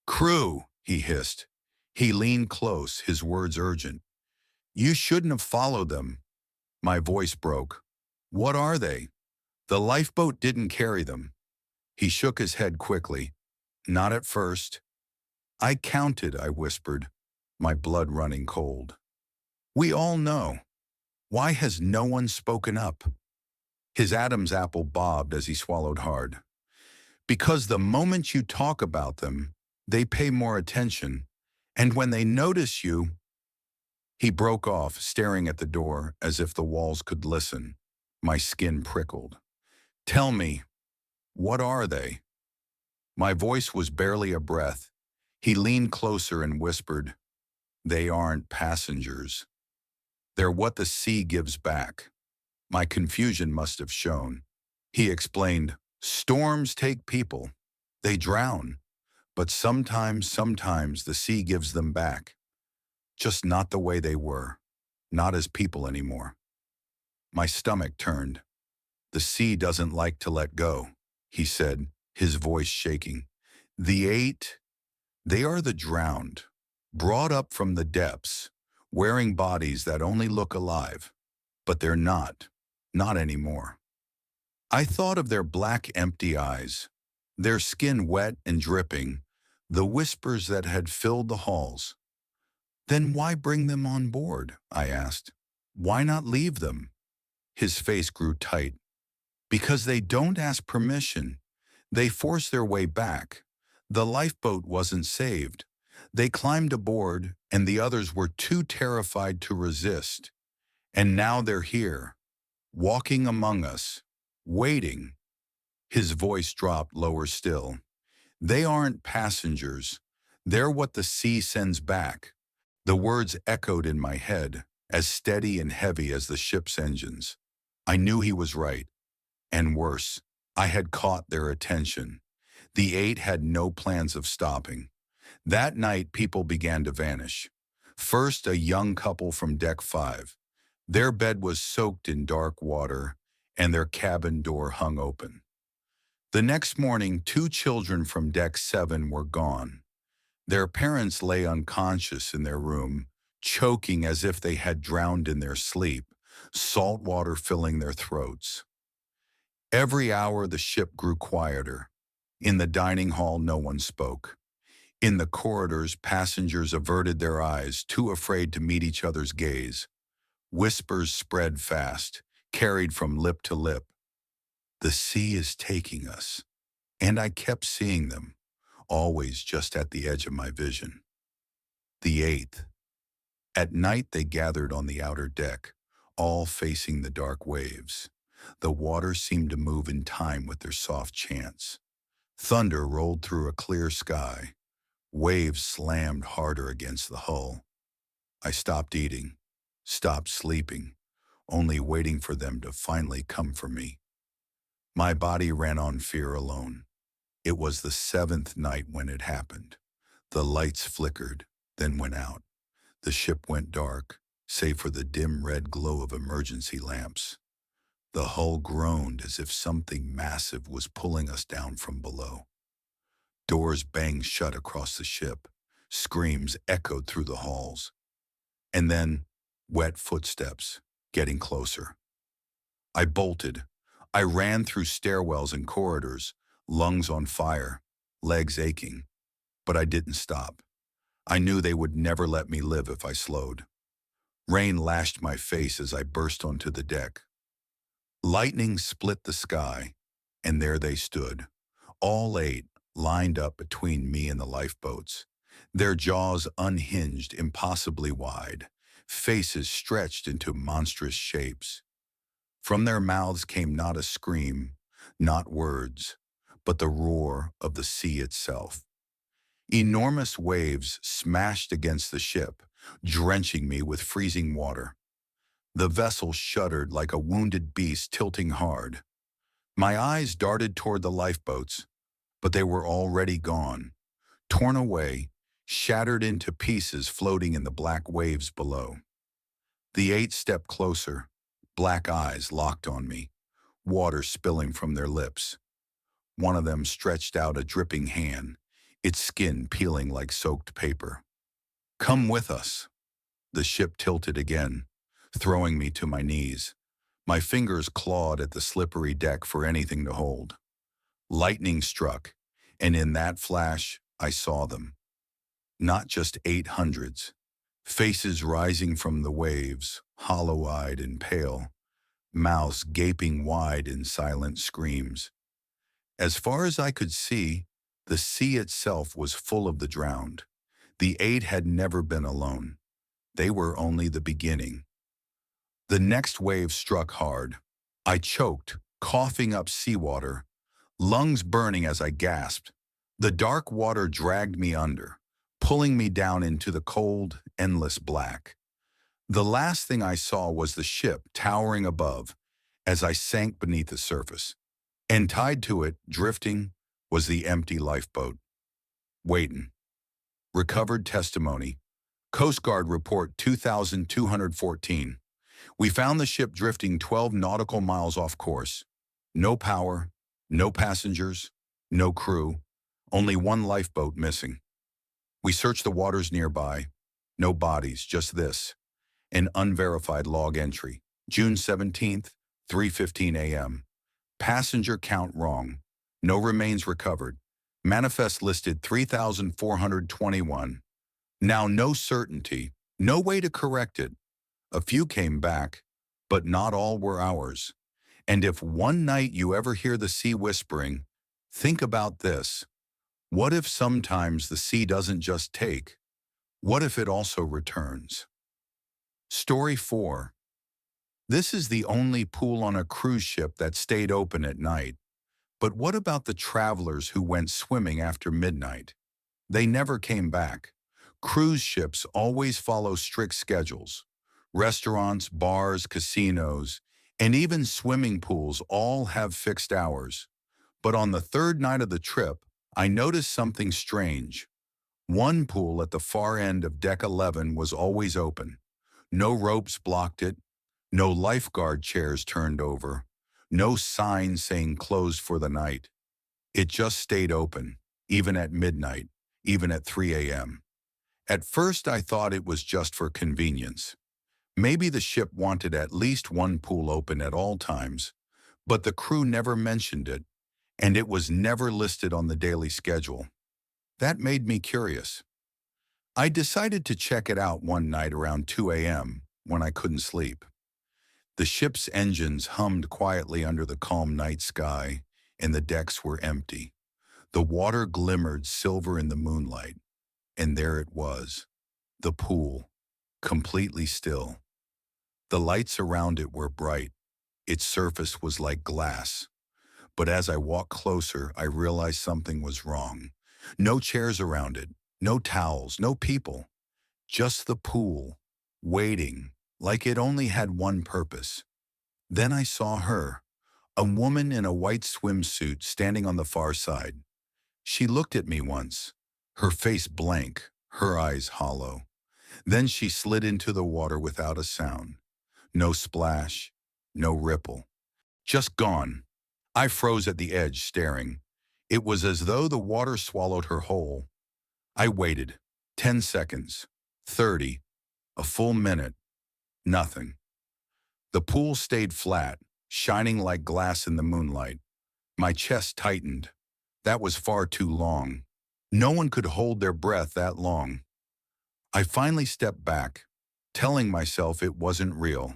"Crew," he hissed. He leaned close, his words urgent. "You shouldn't have followed them." My voice broke. "What are they?" "The lifeboat didn't carry them." He shook his head quickly. "Not at first." "I counted," I whispered, my blood running cold. "We all know. Why has no one spoken up?" His Adam's apple bobbed as he swallowed hard. "Because the moment you talk about them, they pay more attention. And when they notice you—" He broke off, staring at the door as if the walls could listen. My skin prickled. "Tell me, what are they?" My voice was barely a breath. He leaned closer and whispered, "They aren't passengers. They're what the sea gives back." My confusion must have shown. He explained, "Storms take people. They drown. But sometimes the sea gives them back. Just not the way they were. Not as people anymore." My stomach turned. "The sea doesn't like to let go," he said, his voice shaking. "The eight, they are the drowned, brought up from the depths, wearing bodies that only look alive. But they're not anymore." I thought of their black, empty eyes, their skin wet and dripping, the whispers that had filled the halls. "Then why bring them on board?" I asked. "Why not leave them?" His face grew tight. "Because they don't ask permission. They force their way back. The lifeboat wasn't saved. They climbed aboard, and the others were too terrified to resist. And now they're here, walking among us, waiting." His voice dropped lower still. "They aren't passengers. They're what the sea sends back." The words echoed in my head, as steady and heavy as the ship's engines. I knew he was right. And worse, I had caught their attention. The eight had no plans of stopping. That night, people began to vanish. First, a young couple from Deck 5. Their bed was soaked in dark water, and their cabin door hung open. The next morning, 2 children from Deck 7 were gone. Their parents lay unconscious in their room, choking as if they had drowned in their sleep, salt water filling their throats. Every hour the ship grew quieter. In the dining hall no one spoke. In the corridors passengers averted their eyes, too afraid to meet each other's gaze. Whispers spread fast, carried from lip to lip. "The sea is taking us." And I kept seeing them, always just at the edge of my vision. The eighth. At night they gathered on the outer deck, all facing the dark waves. The water seemed to move in time with their soft chants. Thunder rolled through a clear sky. Waves slammed harder against the hull. I stopped eating, stopped sleeping, only waiting for them to finally come for me. My body ran on fear alone. It was the 7th night when it happened. The lights flickered, then went out. The ship went dark, save for the dim red glow of emergency lamps. The hull groaned as if something massive was pulling us down from below. Doors banged shut across the ship. Screams echoed through the halls. And then, wet footsteps, getting closer. I bolted. I ran through stairwells and corridors, lungs on fire, legs aching. But I didn't stop. I knew they would never let me live if I slowed. Rain lashed my face as I burst onto the deck. Lightning split the sky, and there they stood, all 8, lined up between me and the lifeboats, their jaws unhinged impossibly wide, faces stretched into monstrous shapes. From their mouths came not a scream, not words, but the roar of the sea itself. Enormous waves smashed against the ship, drenching me with freezing water. The vessel shuddered like a wounded beast tilting hard. My eyes darted toward the lifeboats, but they were already gone, torn away, shattered into pieces floating in the black waves below. The eight stepped closer, black eyes locked on me, water spilling from their lips. One of them stretched out a dripping hand, its skin peeling like soaked paper. "Come with us." The ship tilted again, throwing me to my knees. My fingers clawed at the slippery deck for anything to hold. Lightning struck, and in that flash, I saw them. Not just 800s. Faces rising from the waves, hollow-eyed and pale, mouths gaping wide in silent screams. As far as I could see, the sea itself was full of the drowned. The eight had never been alone. They were only the beginning. The next wave struck hard. I choked, coughing up seawater, lungs burning as I gasped. The dark water dragged me under, pulling me down into the cold, endless black. The last thing I saw was the ship towering above as I sank beneath the surface. And tied to it, drifting, was the empty lifeboat. Waiting. Recovered testimony. Coast Guard Report 2214. We found the ship drifting 12 nautical miles off course. No power, no passengers, no crew, only one lifeboat missing. We searched the waters nearby. No bodies, just this. An unverified log entry. June 17th, 3:15 a.m. Passenger count wrong. No remains recovered. Manifest listed 3,421. Now no certainty, no way to correct it. A few came back, but not all were ours. And if one night you ever hear the sea whispering, think about this. What if sometimes the sea doesn't just take? What if it also returns? Story 4. This is the only pool on a cruise ship that stayed open at night. But what about the travelers who went swimming after midnight? They never came back. Cruise ships always follow strict schedules. Restaurants, bars, casinos, and even swimming pools all have fixed hours. But on the third night of the trip, I noticed something strange. One pool at the far end of deck 11 was always open. No ropes blocked it, no lifeguard chairs turned over, no sign saying closed for the night. It just stayed open, even at midnight, even at 3 a.m. At first I thought it was just for convenience. Maybe the ship wanted at least one pool open at all times, but the crew never mentioned it, and it was never listed on the daily schedule. That made me curious. I decided to check it out one night around 2 a.m. when I couldn't sleep. The ship's engines hummed quietly under the calm night sky, and the decks were empty. The water glimmered silver in the moonlight, and there it was, the pool, completely still. The lights around it were bright. Its surface was like glass. But as I walked closer, I realized something was wrong. No chairs around it, no towels, no people. Just the pool, waiting, like it only had one purpose. Then I saw her, a woman in a white swimsuit standing on the far side. She looked at me once, her face blank, her eyes hollow. Then she slid into the water without a sound. No splash, no ripple. Just gone. I froze at the edge, staring. It was as though the water swallowed her whole. I waited. 10 seconds. 30. A full minute. Nothing. The pool stayed flat, shining like glass in the moonlight. My chest tightened. That was far too long. No one could hold their breath that long. I finally stepped back, telling myself it wasn't real.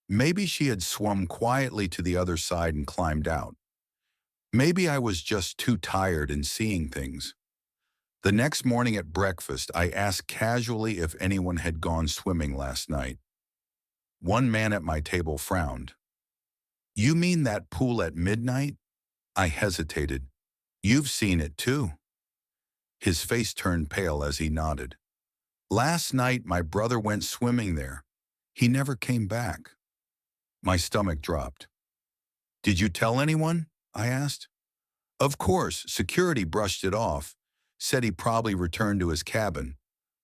Maybe she had swum quietly to the other side and climbed out. Maybe I was just too tired and seeing things. The next morning at breakfast, I asked casually if anyone had gone swimming last night. One man at my table frowned. "You mean that pool at midnight?" I hesitated. "You've seen it too." His face turned pale as he nodded. "Last night my brother went swimming there. He never came back." My stomach dropped. "Did you tell anyone?" I asked. "Of course, security brushed it off. said he probably returned to his cabin,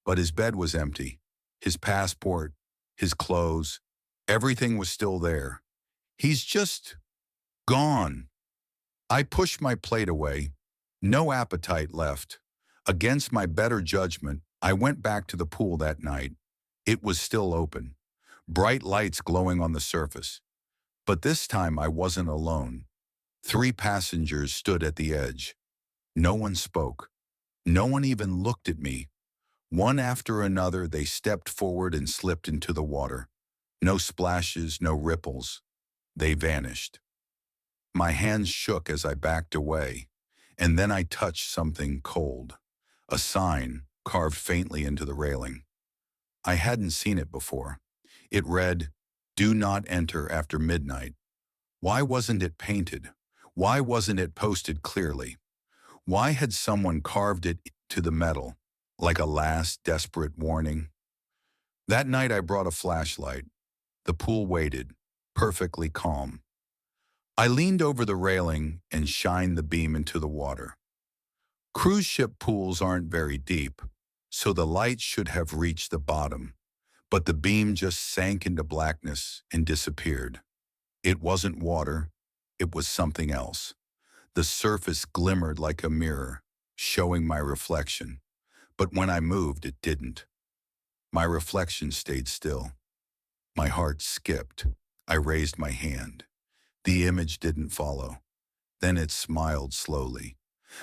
but his bed was empty. His passport, his clothes, everything was still there. He's just gone. I pushed my plate away. No appetite left. Against my better judgment, I went back to the pool that night. It was still open, bright lights glowing on the surface. But this time I wasn't alone. 3 passengers stood at the edge. No one spoke. No one even looked at me. One after another, they stepped forward and slipped into the water. No splashes, no ripples. They vanished. My hands shook as I backed away, and then I touched something cold. A sign carved faintly into the railing. I hadn't seen it before. It read, "Do not enter after midnight." Why wasn't it painted? Why wasn't it posted clearly? Why had someone carved it to the metal, like a last desperate warning? That night I brought a flashlight. The pool waited, perfectly calm. I leaned over the railing and shined the beam into the water. Cruise ship pools aren't very deep, so the light should have reached the bottom, but the beam just sank into blackness and disappeared. It wasn't water, it was something else. The surface glimmered like a mirror, showing my reflection, but when I moved, it didn't. My reflection stayed still. My heart skipped. I raised my hand. The image didn't follow. Then it smiled slowly.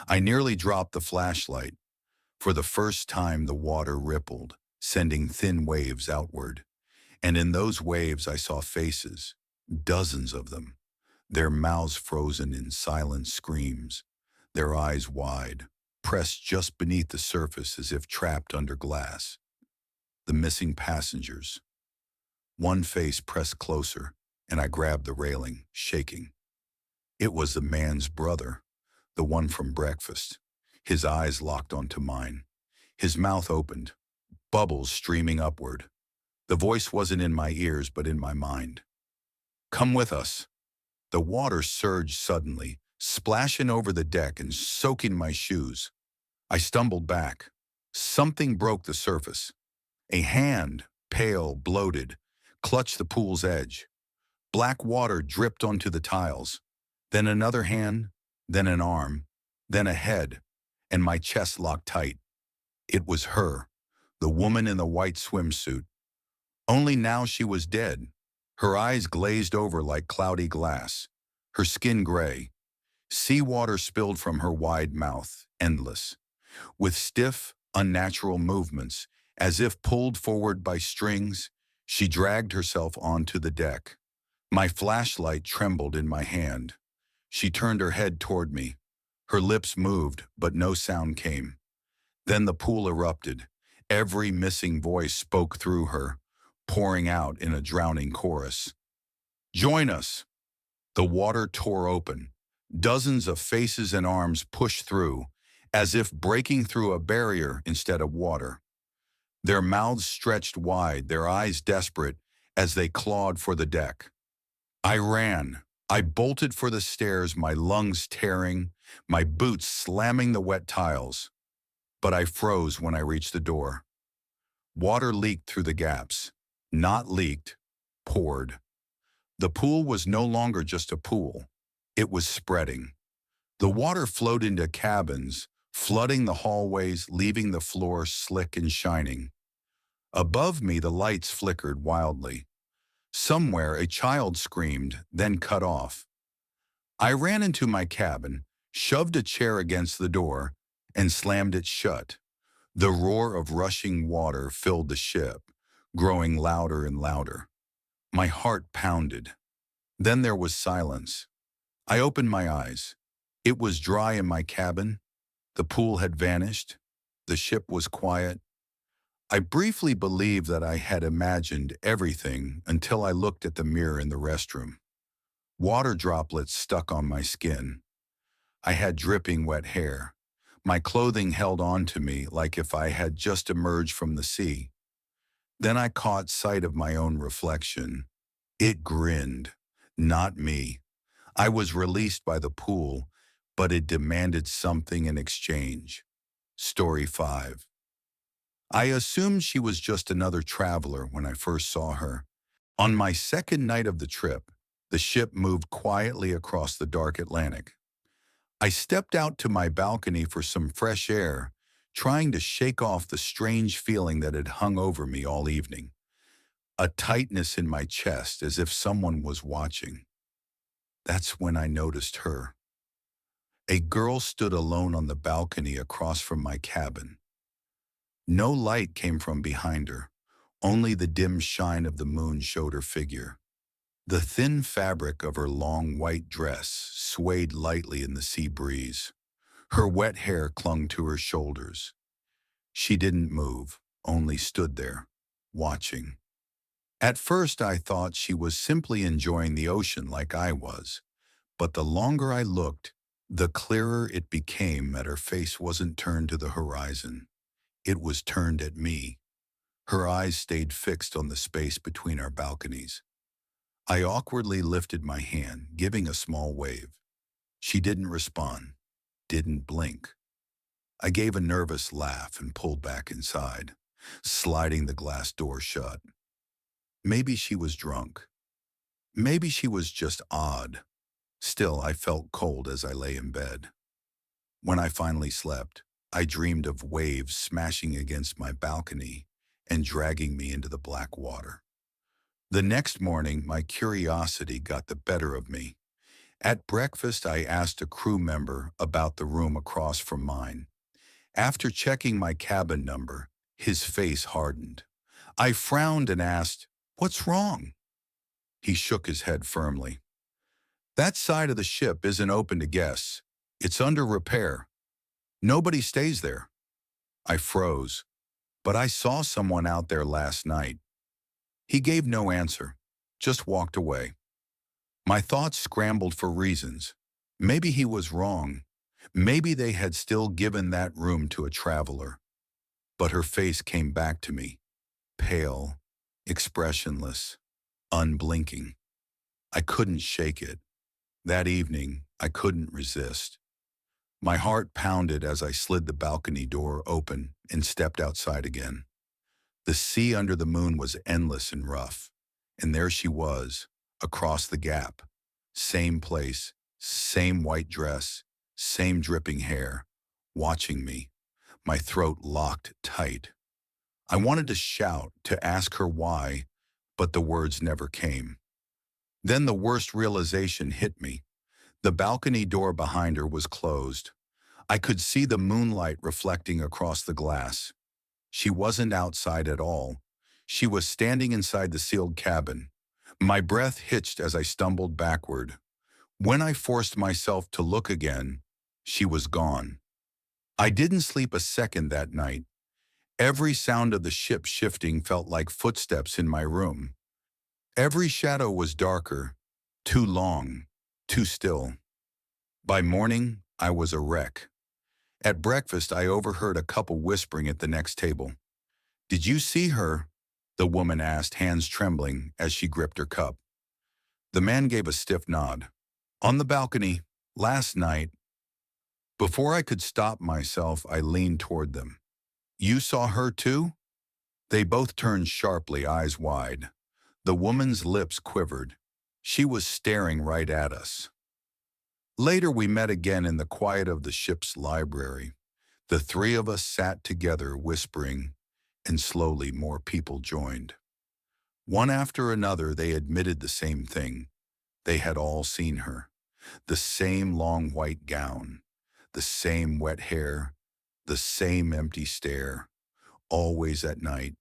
I nearly dropped the flashlight. For the first time, the water rippled, sending thin waves outward. And in those waves, I saw faces, dozens of them, their mouths frozen in silent screams, their eyes wide, pressed just beneath the surface as if trapped under glass. The missing passengers. One face pressed closer, and I grabbed the railing, shaking. It was the man's brother, the one from breakfast. His eyes locked onto mine. His mouth opened, bubbles streaming upward. The voice wasn't in my ears, but in my mind. "Come with us." The water surged suddenly, splashing over the deck and soaking my shoes. I stumbled back. Something broke the surface. A hand, pale, bloated, clutched the pool's edge. Black water dripped onto the tiles. Then another hand, then an arm, then a head, and my chest locked tight. It was her, the woman in the white swimsuit. Only now she was dead. Her eyes glazed over like cloudy glass, her skin gray. Seawater spilled from her wide mouth, endless, with stiff, unnatural movements, as if pulled forward by strings. She dragged herself onto the deck. My flashlight trembled in my hand. She turned her head toward me. Her lips moved, but no sound came. Then the pool erupted. Every missing voice spoke through her, pouring out in a drowning chorus. "Join us!" The water tore open. Dozens of faces and arms pushed through, as if breaking through a barrier instead of water. Their mouths stretched wide, their eyes desperate, as they clawed for the deck. I ran. I bolted for the stairs, my lungs tearing, my boots slamming the wet tiles. But I froze when I reached the door. Water leaked through the gaps. Not leaked, poured. The pool was no longer just a pool. It was spreading. The water flowed into cabins, flooding the hallways, leaving the floor slick and shining. Above me, the lights flickered wildly. Somewhere, a child screamed, then cut off. I ran into my cabin, shoved a chair against the door, and slammed it shut. The roar of rushing water filled the ship, growing louder and louder. My heart pounded. Then there was silence. I opened my eyes. It was dry in my cabin. The pool had vanished. The ship was quiet. I briefly believed that I had imagined everything until I looked at the mirror in the restroom. Water droplets stuck on my skin. I had dripping wet hair. My clothing held on to me like if I had just emerged from the sea. Then I caught sight of my own reflection. It grinned, not me. I was released by the pool, but it demanded something in exchange. Story 5. I assumed she was just another traveler when I first saw her. On my second night of the trip, the ship moved quietly across the dark Atlantic. I stepped out to my balcony for some fresh air, trying to shake off the strange feeling that had hung over me all evening. A tightness in my chest as if someone was watching. That's when I noticed her. A girl stood alone on the balcony across from my cabin. No light came from behind her. Only the dim shine of the moon showed her figure. The thin fabric of her long white dress swayed lightly in the sea breeze. Her wet hair clung to her shoulders. She didn't move, only stood there, watching. At first I thought she was simply enjoying the ocean like I was, but the longer I looked, the clearer it became that her face wasn't turned to the horizon. It was turned at me. Her eyes stayed fixed on the space between our balconies. I awkwardly lifted my hand, giving a small wave. She didn't respond, didn't blink. I gave a nervous laugh and pulled back inside, sliding the glass door shut. Maybe she was drunk. Maybe she was just odd. Still, I felt cold as I lay in bed. When I finally slept, I dreamed of waves smashing against my balcony and dragging me into the black water. The next morning, my curiosity got the better of me. At breakfast, I asked a crew member about the room across from mine. After checking my cabin number, his face hardened. I frowned and asked, "What's wrong?" He shook his head firmly. "That side of the ship isn't open to guests. It's under repair. Nobody stays there." I froze, but I saw someone out there last night. He gave no answer, just walked away. My thoughts scrambled for reasons. Maybe he was wrong. Maybe they had still given that room to a traveler. But her face came back to me, pale, expressionless, unblinking. I couldn't shake it. That evening, I couldn't resist. My heart pounded as I slid the balcony door open and stepped outside again. The sea under the moon was endless and rough, and there she was, across the gap. Same place, same white dress, same dripping hair, watching me, my throat locked tight. I wanted to shout, to ask her why, but the words never came. Then the worst realization hit me. The balcony door behind her was closed. I could see the moonlight reflecting across the glass. She wasn't outside at all. She was standing inside the sealed cabin. My breath hitched as I stumbled backward. When I forced myself to look again, she was gone. I didn't sleep a second that night. Every sound of the ship shifting felt like footsteps in my room. Every shadow was darker, too long, too still. By morning, I was a wreck. At breakfast, I overheard a couple whispering at the next table. "Did you see her?" the woman asked, hands trembling as she gripped her cup. The man gave a stiff nod. "On the balcony, last night." Before I could stop myself, I leaned toward them. "You saw her too?" They both turned sharply, eyes wide. The woman's lips quivered. She was staring right at us. Later we met again in the quiet of the ship's library. The three of us sat together whispering, and slowly more people joined. One after another they admitted the same thing. They had all seen her. The same long white gown, the same wet hair, the same empty stare. Always at night,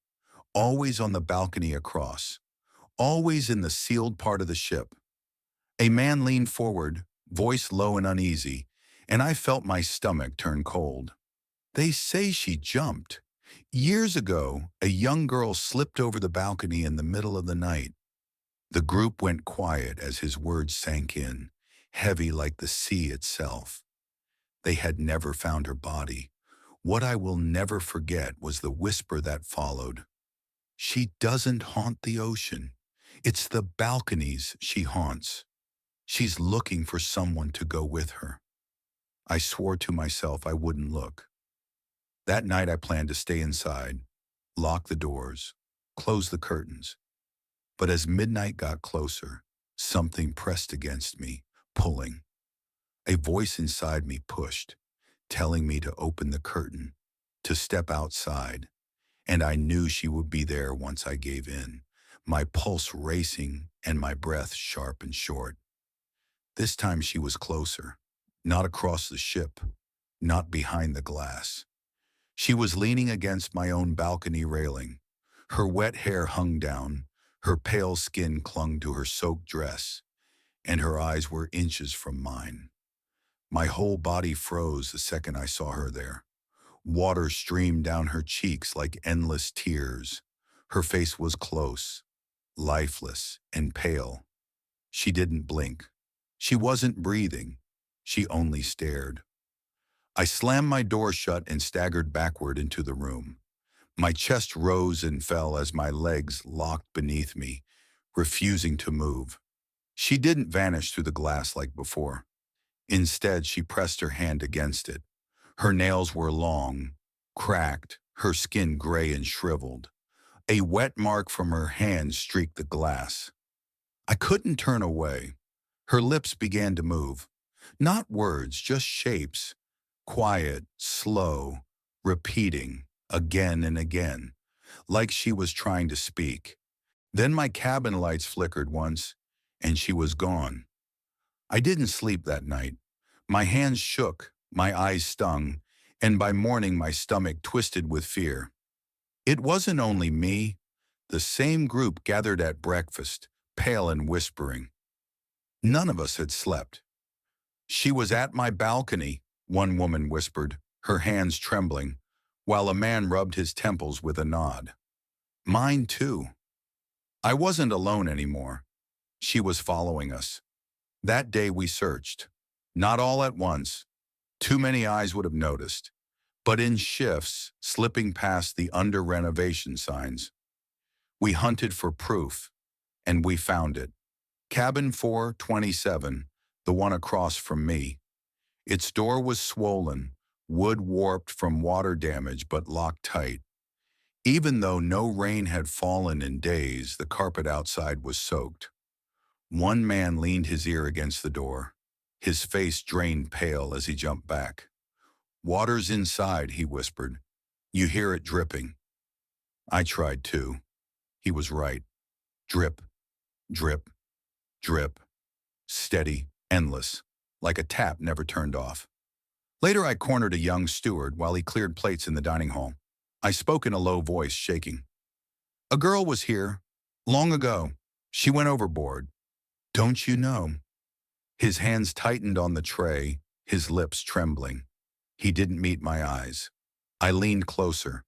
always on the balcony across, always in the sealed part of the ship. A man leaned forward, voice low and uneasy, and I felt my stomach turn cold. "They say she jumped. Years ago, a young girl slipped over the balcony in the middle of the night." The group went quiet as his words sank in, heavy like the sea itself. They had never found her body. What I will never forget was the whisper that followed. "She doesn't haunt the ocean. It's the balconies she haunts. She's looking for someone to go with her." I swore to myself I wouldn't look. That night I planned to stay inside, lock the doors, close the curtains. But as midnight got closer, something pressed against me, pulling. A voice inside me pushed, telling me to open the curtain, to step outside. And I knew she would be there once I gave in, my pulse racing and my breath sharp and short. This time she was closer, not across the ship, not behind the glass. She was leaning against my own balcony railing. Her wet hair hung down, her pale skin clung to her soaked dress, and her eyes were inches from mine. My whole body froze the second I saw her there. Water streamed down her cheeks like endless tears. Her face was close, lifeless, and pale. She didn't blink. She wasn't breathing. She only stared. I slammed my door shut and staggered backward into the room. My chest rose and fell as my legs locked beneath me, refusing to move. She didn't vanish through the glass like before. Instead, she pressed her hand against it. Her nails were long, cracked, her skin gray and shriveled. A wet mark from her hand streaked the glass. I couldn't turn away. Her lips began to move. Not words, just shapes. Quiet, slow, repeating, again and again, like she was trying to speak. Then my cabin lights flickered once, and she was gone. I didn't sleep that night. My hands shook, my eyes stung, and by morning my stomach twisted with fear. It wasn't only me. The same group gathered at breakfast, pale and whispering. None of us had slept. She was at my balcony, one woman whispered, her hands trembling, while a man rubbed his temples with a nod. Mine too. I wasn't alone anymore. She was following us. That day we searched. Not all at once. Too many eyes would have noticed. But in shifts, slipping past the under-renovation signs. We hunted for proof, and we found it. Cabin 427, the one across from me. Its door was swollen, wood warped from water damage but locked tight. Even though no rain had fallen in days, the carpet outside was soaked. One man leaned his ear against the door, his face drained pale as he jumped back. Water's inside, he whispered. You hear it dripping. I tried too. He was right. Drip, drip, drip. Steady, endless, like a tap never turned off. Later I cornered a young steward while he cleared plates in the dining hall. I spoke in a low voice, shaking. A girl was here, long ago. She went overboard. Don't you know? His hands tightened on the tray, his lips trembling. He didn't meet my eyes. I leaned closer.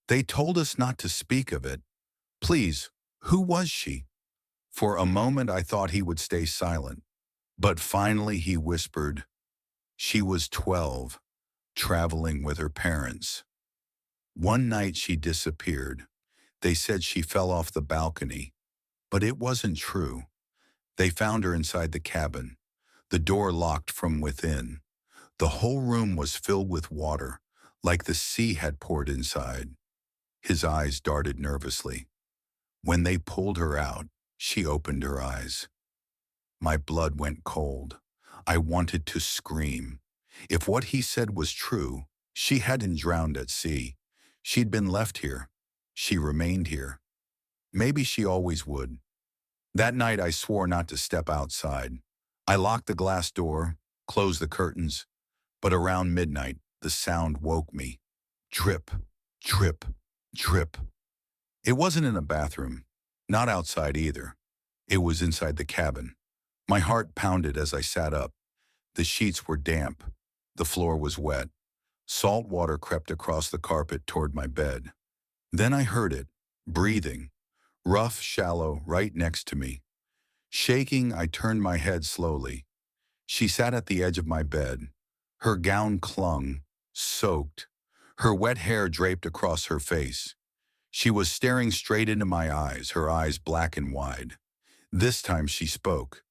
They told us not to speak of it. Please, who was she? For a moment I thought he would stay silent. But finally he whispered, she was 12, traveling with her parents. One night she disappeared. They said she fell off the balcony, but it wasn't true. They found her inside the cabin, the door locked from within. The whole room was filled with water, like the sea had poured inside. His eyes darted nervously. When they pulled her out, she opened her eyes. My blood went cold. I wanted to scream. If what he said was true, she hadn't drowned at sea. She'd been left here. She remained here. Maybe she always would. That night I swore not to step outside. I locked the glass door, closed the curtains, but around midnight the sound woke me. Drip, drip, drip. It wasn't in a bathroom, not outside either. It was inside the cabin. My heart pounded as I sat up. The sheets were damp. The floor was wet. Salt water crept across the carpet toward my bed. Then I heard it, breathing, rough, shallow, right next to me. Shaking, I turned my head slowly. She sat at the edge of my bed. Her gown clung, soaked. Her wet hair draped across her face. She was staring straight into my eyes, her eyes black and wide. This time she spoke.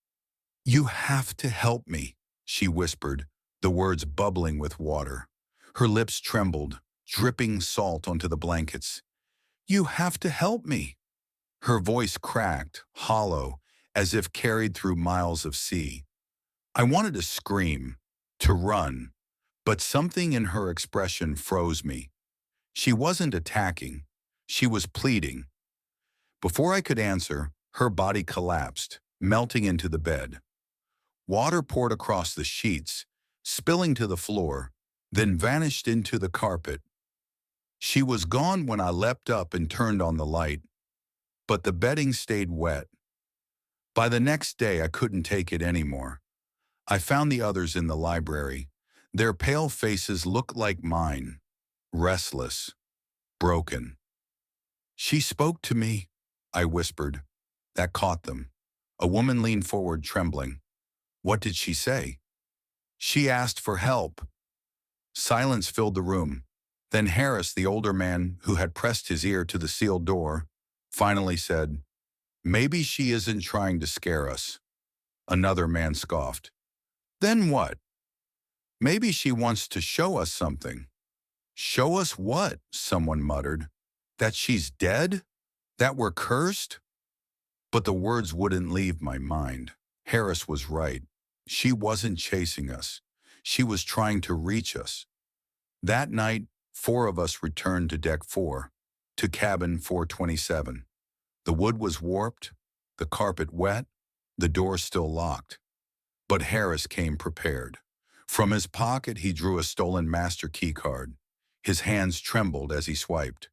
You have to help me, she whispered, the words bubbling with water. Her lips trembled, dripping salt onto the blankets. "You have to help me." Her voice cracked, hollow, as if carried through miles of sea. I wanted to scream, to run, but something in her expression froze me. She wasn't attacking. She was pleading. Before I could answer, her body collapsed, melting into the bed. Water poured across the sheets, spilling to the floor, then vanished into the carpet. She was gone when I leapt up and turned on the light, but the bedding stayed wet. By the next day, I couldn't take it anymore. I found the others in the library. Their pale faces looked like mine, restless, broken. "She spoke to me," I whispered. That caught them. A woman leaned forward, trembling. "What did she say?" "She asked for help." Silence filled the room. Then Harris, the older man who had pressed his ear to the sealed door, finally said, "Maybe she isn't trying to scare us." Another man scoffed. "Then what?" "Maybe she wants to show us something." "Show us what?" someone muttered. "That she's dead? That we're cursed?" But the words wouldn't leave my mind. Harris was right. She wasn't chasing us. She was trying to reach us. That night, 4 of us returned to Deck 4, to cabin 427. The wood was warped, the carpet wet, the door still locked. But Harris came prepared. From his pocket, he drew a stolen master key card. His hands trembled as he swiped.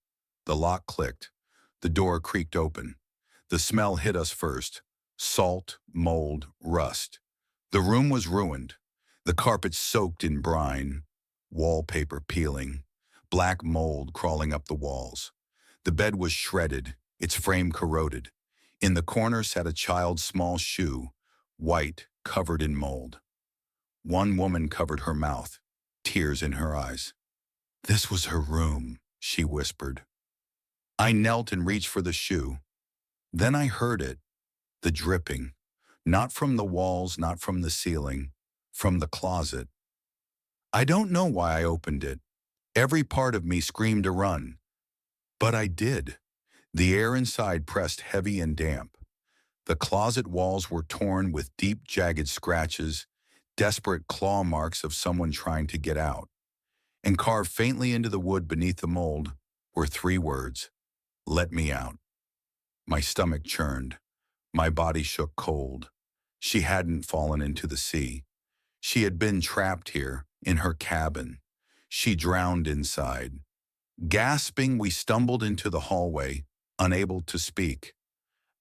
The lock clicked. The door creaked open. The smell hit us first. Salt, mold, rust. The room was ruined. The carpet soaked in brine. Wallpaper peeling. Black mold crawling up the walls. The bed was shredded, its frame corroded. In the corner sat a child's small shoe, white, covered in mold. One woman covered her mouth, tears in her eyes. "This was her room," she whispered. I knelt and reached for the shoe. Then I heard it, the dripping, not from the walls, not from the ceiling, from the closet. I don't know why I opened it. Every part of me screamed to run. But I did. The air inside pressed heavy and damp. The closet walls were torn with deep, jagged scratches, desperate claw marks of someone trying to get out. And carved faintly into the wood beneath the mold were 3 words: "Let me out." My stomach churned. My body shook cold. She hadn't fallen into the sea. She had been trapped here, in her cabin. She drowned inside. Gasping, we stumbled into the hallway, unable to speak.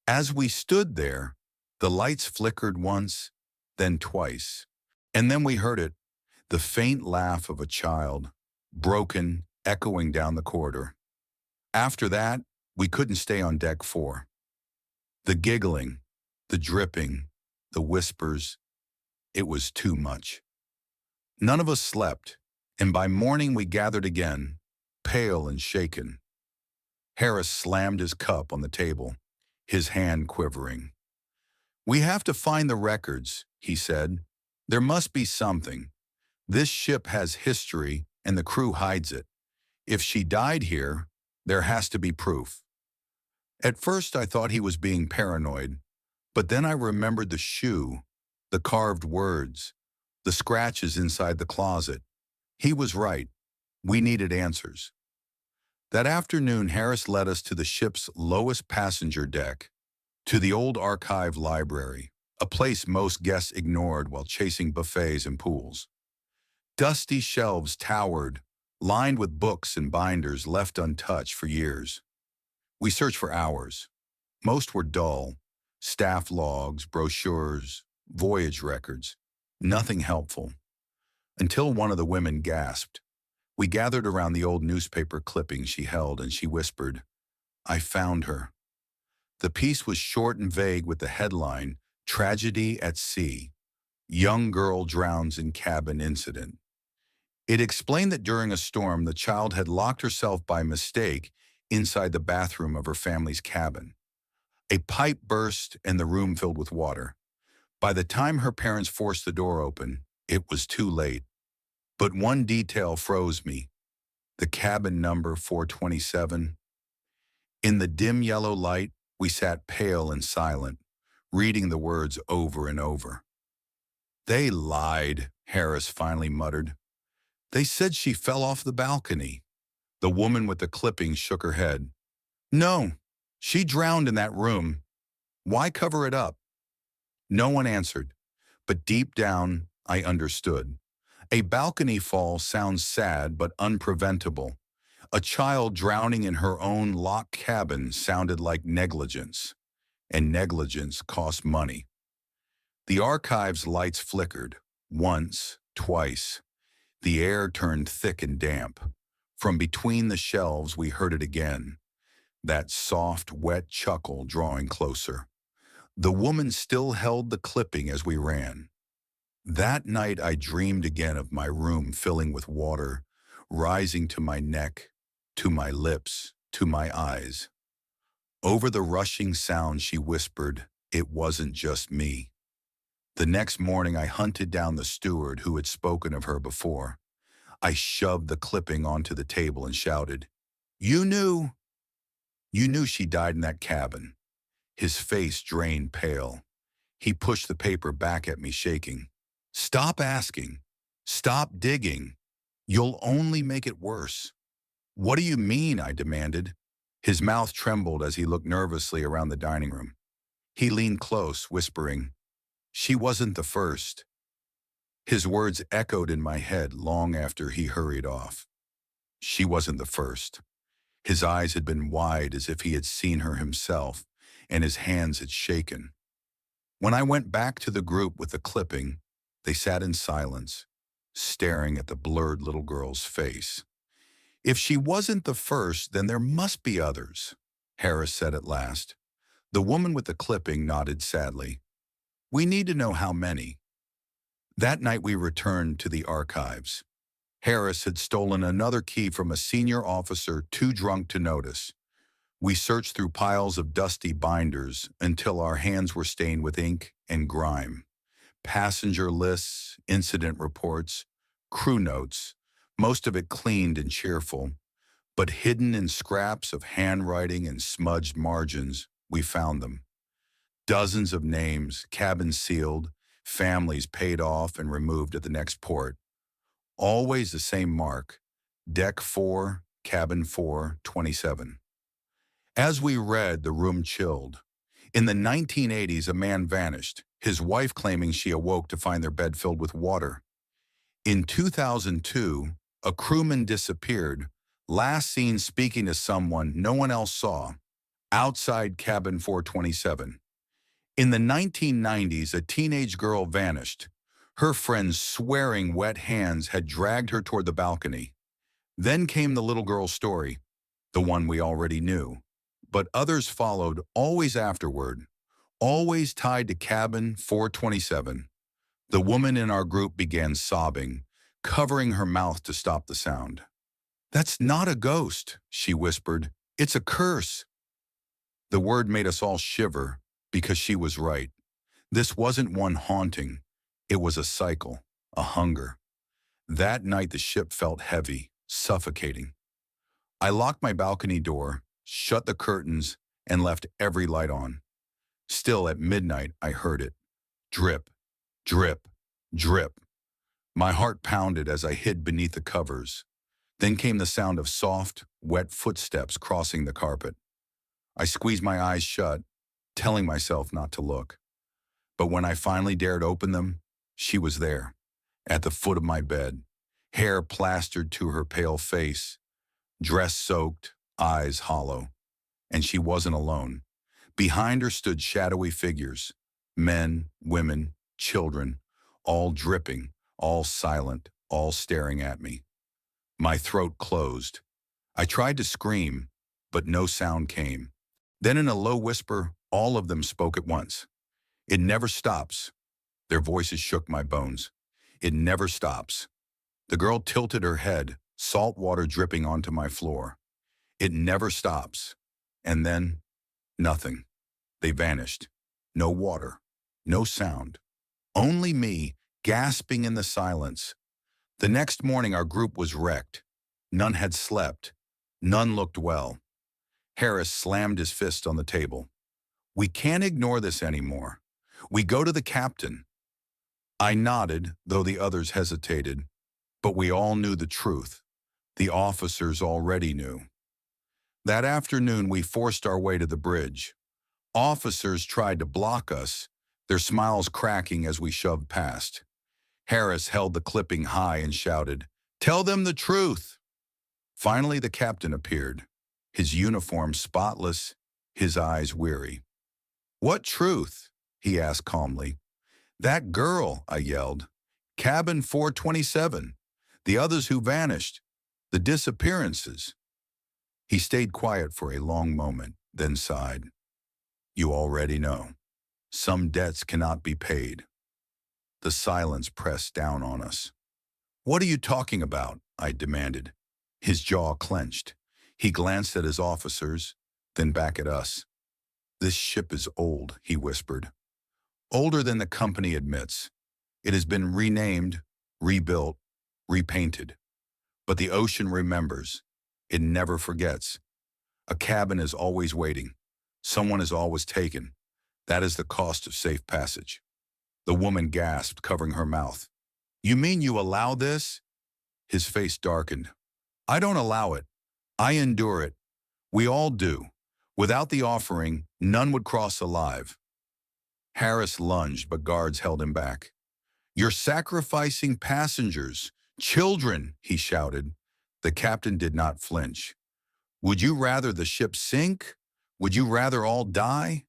As we stood there, the lights flickered once, then twice. And then we heard it, the faint laugh of a child, broken, echoing down the corridor. After that, we couldn't stay on Deck 4. The giggling, the dripping, the whispers, it was too much. None of us slept, and by morning we gathered again, pale and shaken. Harris slammed his cup on the table, his hand quivering. "We have to find the records," he said. "There must be something. This ship has history, and the crew hides it. If she died here, there has to be proof." At first I thought he was being paranoid, but then I remembered the shoe, the carved words, the scratches inside the closet. He was right. We needed answers. That afternoon, Harris led us to the ship's lowest passenger deck, to the old archive library, a place most guests ignored while chasing buffets and pools. Dusty shelves towered, lined with books and binders left untouched for years. We searched for hours. Most were dull: staff logs, brochures, voyage records. Nothing helpful. Until one of the women gasped. We gathered around the old newspaper clipping she held, and she whispered, "I found her." The piece was short and vague, with the headline, "Tragedy at Sea. Young girl drowns in cabin incident." It explained that during a storm, the child had locked herself by mistake inside the bathroom of her family's cabin. A pipe burst and the room filled with water. By the time her parents forced the door open, it was too late. But one detail froze me. The cabin number 427. In the dim yellow light, we sat pale and silent, reading the words over and over. They lied, Harris finally muttered. They said she fell off the balcony. The woman with the clippings shook her head. No, she drowned in that room. Why cover it up? No one answered, but deep down, I understood. A balcony fall sounds sad but unpreventable. A child drowning in her own locked cabin sounded like negligence, and negligence cost money. The archive's lights flickered, once, twice. The air turned thick and damp. From between the shelves we heard it again, that soft, wet chuckle drawing closer. The woman still held the clipping as we ran. That night I dreamed again of my room filling with water, rising to my neck, to my lips, to my eyes. Over the rushing sound she whispered, it wasn't just me. The next morning I hunted down the steward who had spoken of her before. I shoved the clipping onto the table and shouted, You knew! You knew she died in that cabin. His face drained pale. He pushed the paper back at me, shaking. Stop asking. Stop digging. You'll only make it worse. What do you mean? I demanded. His mouth trembled as he looked nervously around the dining room. He leaned close, whispering, She wasn't the first. His words echoed in my head long after he hurried off. She wasn't the first. His eyes had been wide as if he had seen her himself, and his hands had shaken. When I went back to the group with the clipping, they sat in silence, staring at the blurred little girl's face. If she wasn't the first, then there must be others, Harris said at last. The woman with the clipping nodded sadly. We need to know how many. That night we returned to the archives. Harris had stolen another key from a senior officer too drunk to notice. We searched through piles of dusty binders until our hands were stained with ink and grime. Passenger lists, incident reports, crew notes, most of it cleaned and cheerful, but hidden in scraps of handwriting and smudged margins, we found them. Dozens of names, cabins sealed, families paid off and removed at the next port. Always the same mark, Deck 4, Cabin 427. As we read, the room chilled. In the 1980s, a man vanished, his wife claiming she awoke to find their bed filled with water. In 2002, a crewman disappeared, last seen speaking to someone no one else saw, outside Cabin 427. In the 1990s, a teenage girl vanished. Her friends' swearing wet hands had dragged her toward the balcony. Then came the little girl's story, the one we already knew. But others followed, always afterward, always tied to Cabin 427. The woman in our group began sobbing, covering her mouth to stop the sound. That's not a ghost, she whispered. It's a curse. The word made us all shiver because she was right. This wasn't one haunting. It was a cycle, a hunger. That night the ship felt heavy, suffocating. I locked my balcony door, shut the curtains, and left every light on. Still at midnight I heard it. Drip, drip, drip. My heart pounded as I hid beneath the covers. Then came the sound of soft, wet footsteps crossing the carpet. I squeezed my eyes shut, telling myself not to look. But when I finally dared open them, she was there, at the foot of my bed, hair plastered to her pale face, dress soaked, eyes hollow. And she wasn't alone. Behind her stood shadowy figures, men, women, children, all dripping, all silent, all staring at me. My throat closed. I tried to scream, but no sound came. Then in a low whisper, all of them spoke at once. It never stops. Their voices shook my bones. It never stops. The girl tilted her head, salt water dripping onto my floor. It never stops. And then, nothing. They vanished. No water. No sound. Only me, gasping in the silence. The next morning our group was wrecked. None had slept. None looked well. Harris slammed his fist on the table. We can't ignore this anymore. We go to the captain. I nodded, though the others hesitated. But we all knew the truth. The officers already knew. That afternoon, we forced our way to the bridge. Officers tried to block us, their smiles cracking as we shoved past. Harris held the clipping high and shouted, "Tell them the truth!" Finally, the captain appeared, his uniform spotless, his eyes weary. "What truth?" he asked calmly. "That girl," I yelled. "Cabin 427. The others who vanished. The disappearances." He stayed quiet for a long moment, then sighed. "You already know. Some debts cannot be paid." The silence pressed down on us. "What are you talking about?" I demanded. His jaw clenched. He glanced at his officers, then back at us. "This ship is old," he whispered. "Older than the company admits. It has been renamed, rebuilt, repainted. But the ocean remembers. It never forgets. A cabin is always waiting. Someone is always taken. That is the cost of safe passage." The woman gasped, covering her mouth. "You mean you allow this?" His face darkened. "I don't allow it. I endure it. We all do. Without the offering, none would cross alive." Harris lunged, but guards held him back. "You're sacrificing passengers, children," he shouted. The captain did not flinch. "Would you rather the ship sink? Would you rather all die?"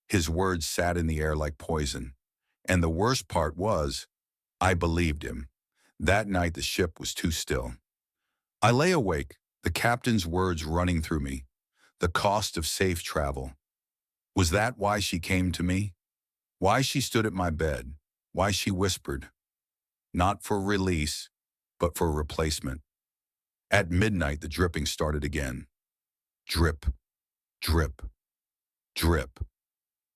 His words sat in the air like poison. And the worst part was, I believed him. That night the ship was too still. I lay awake, the captain's words running through me. The cost of safe travel. Was that why she came to me? Why she stood at my bed? Why she whispered? Not for release, but for replacement. At midnight, the dripping started again. Drip, drip, drip.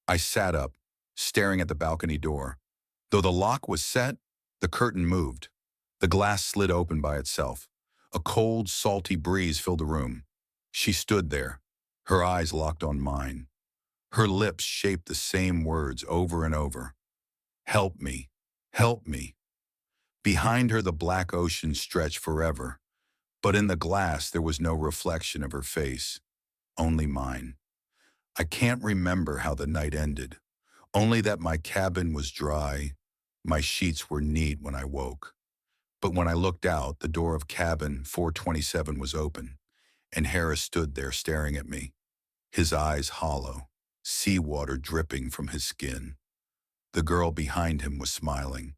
I sat up, staring at the balcony door. Though the lock was set, the curtain moved. The glass slid open by itself. A cold, salty breeze filled the room. She stood there, her eyes locked on mine. Her lips shaped the same words over and over. "Help me, help me." Behind her, the black ocean stretched forever. But in the glass, there was no reflection of her face, only mine. I can't remember how the night ended, only that my cabin was dry, my sheets were neat when I woke. But when I looked out, the door of cabin 427 was open, and Harris stood there staring at me, his eyes hollow, seawater dripping from his skin. The girl behind him was smiling,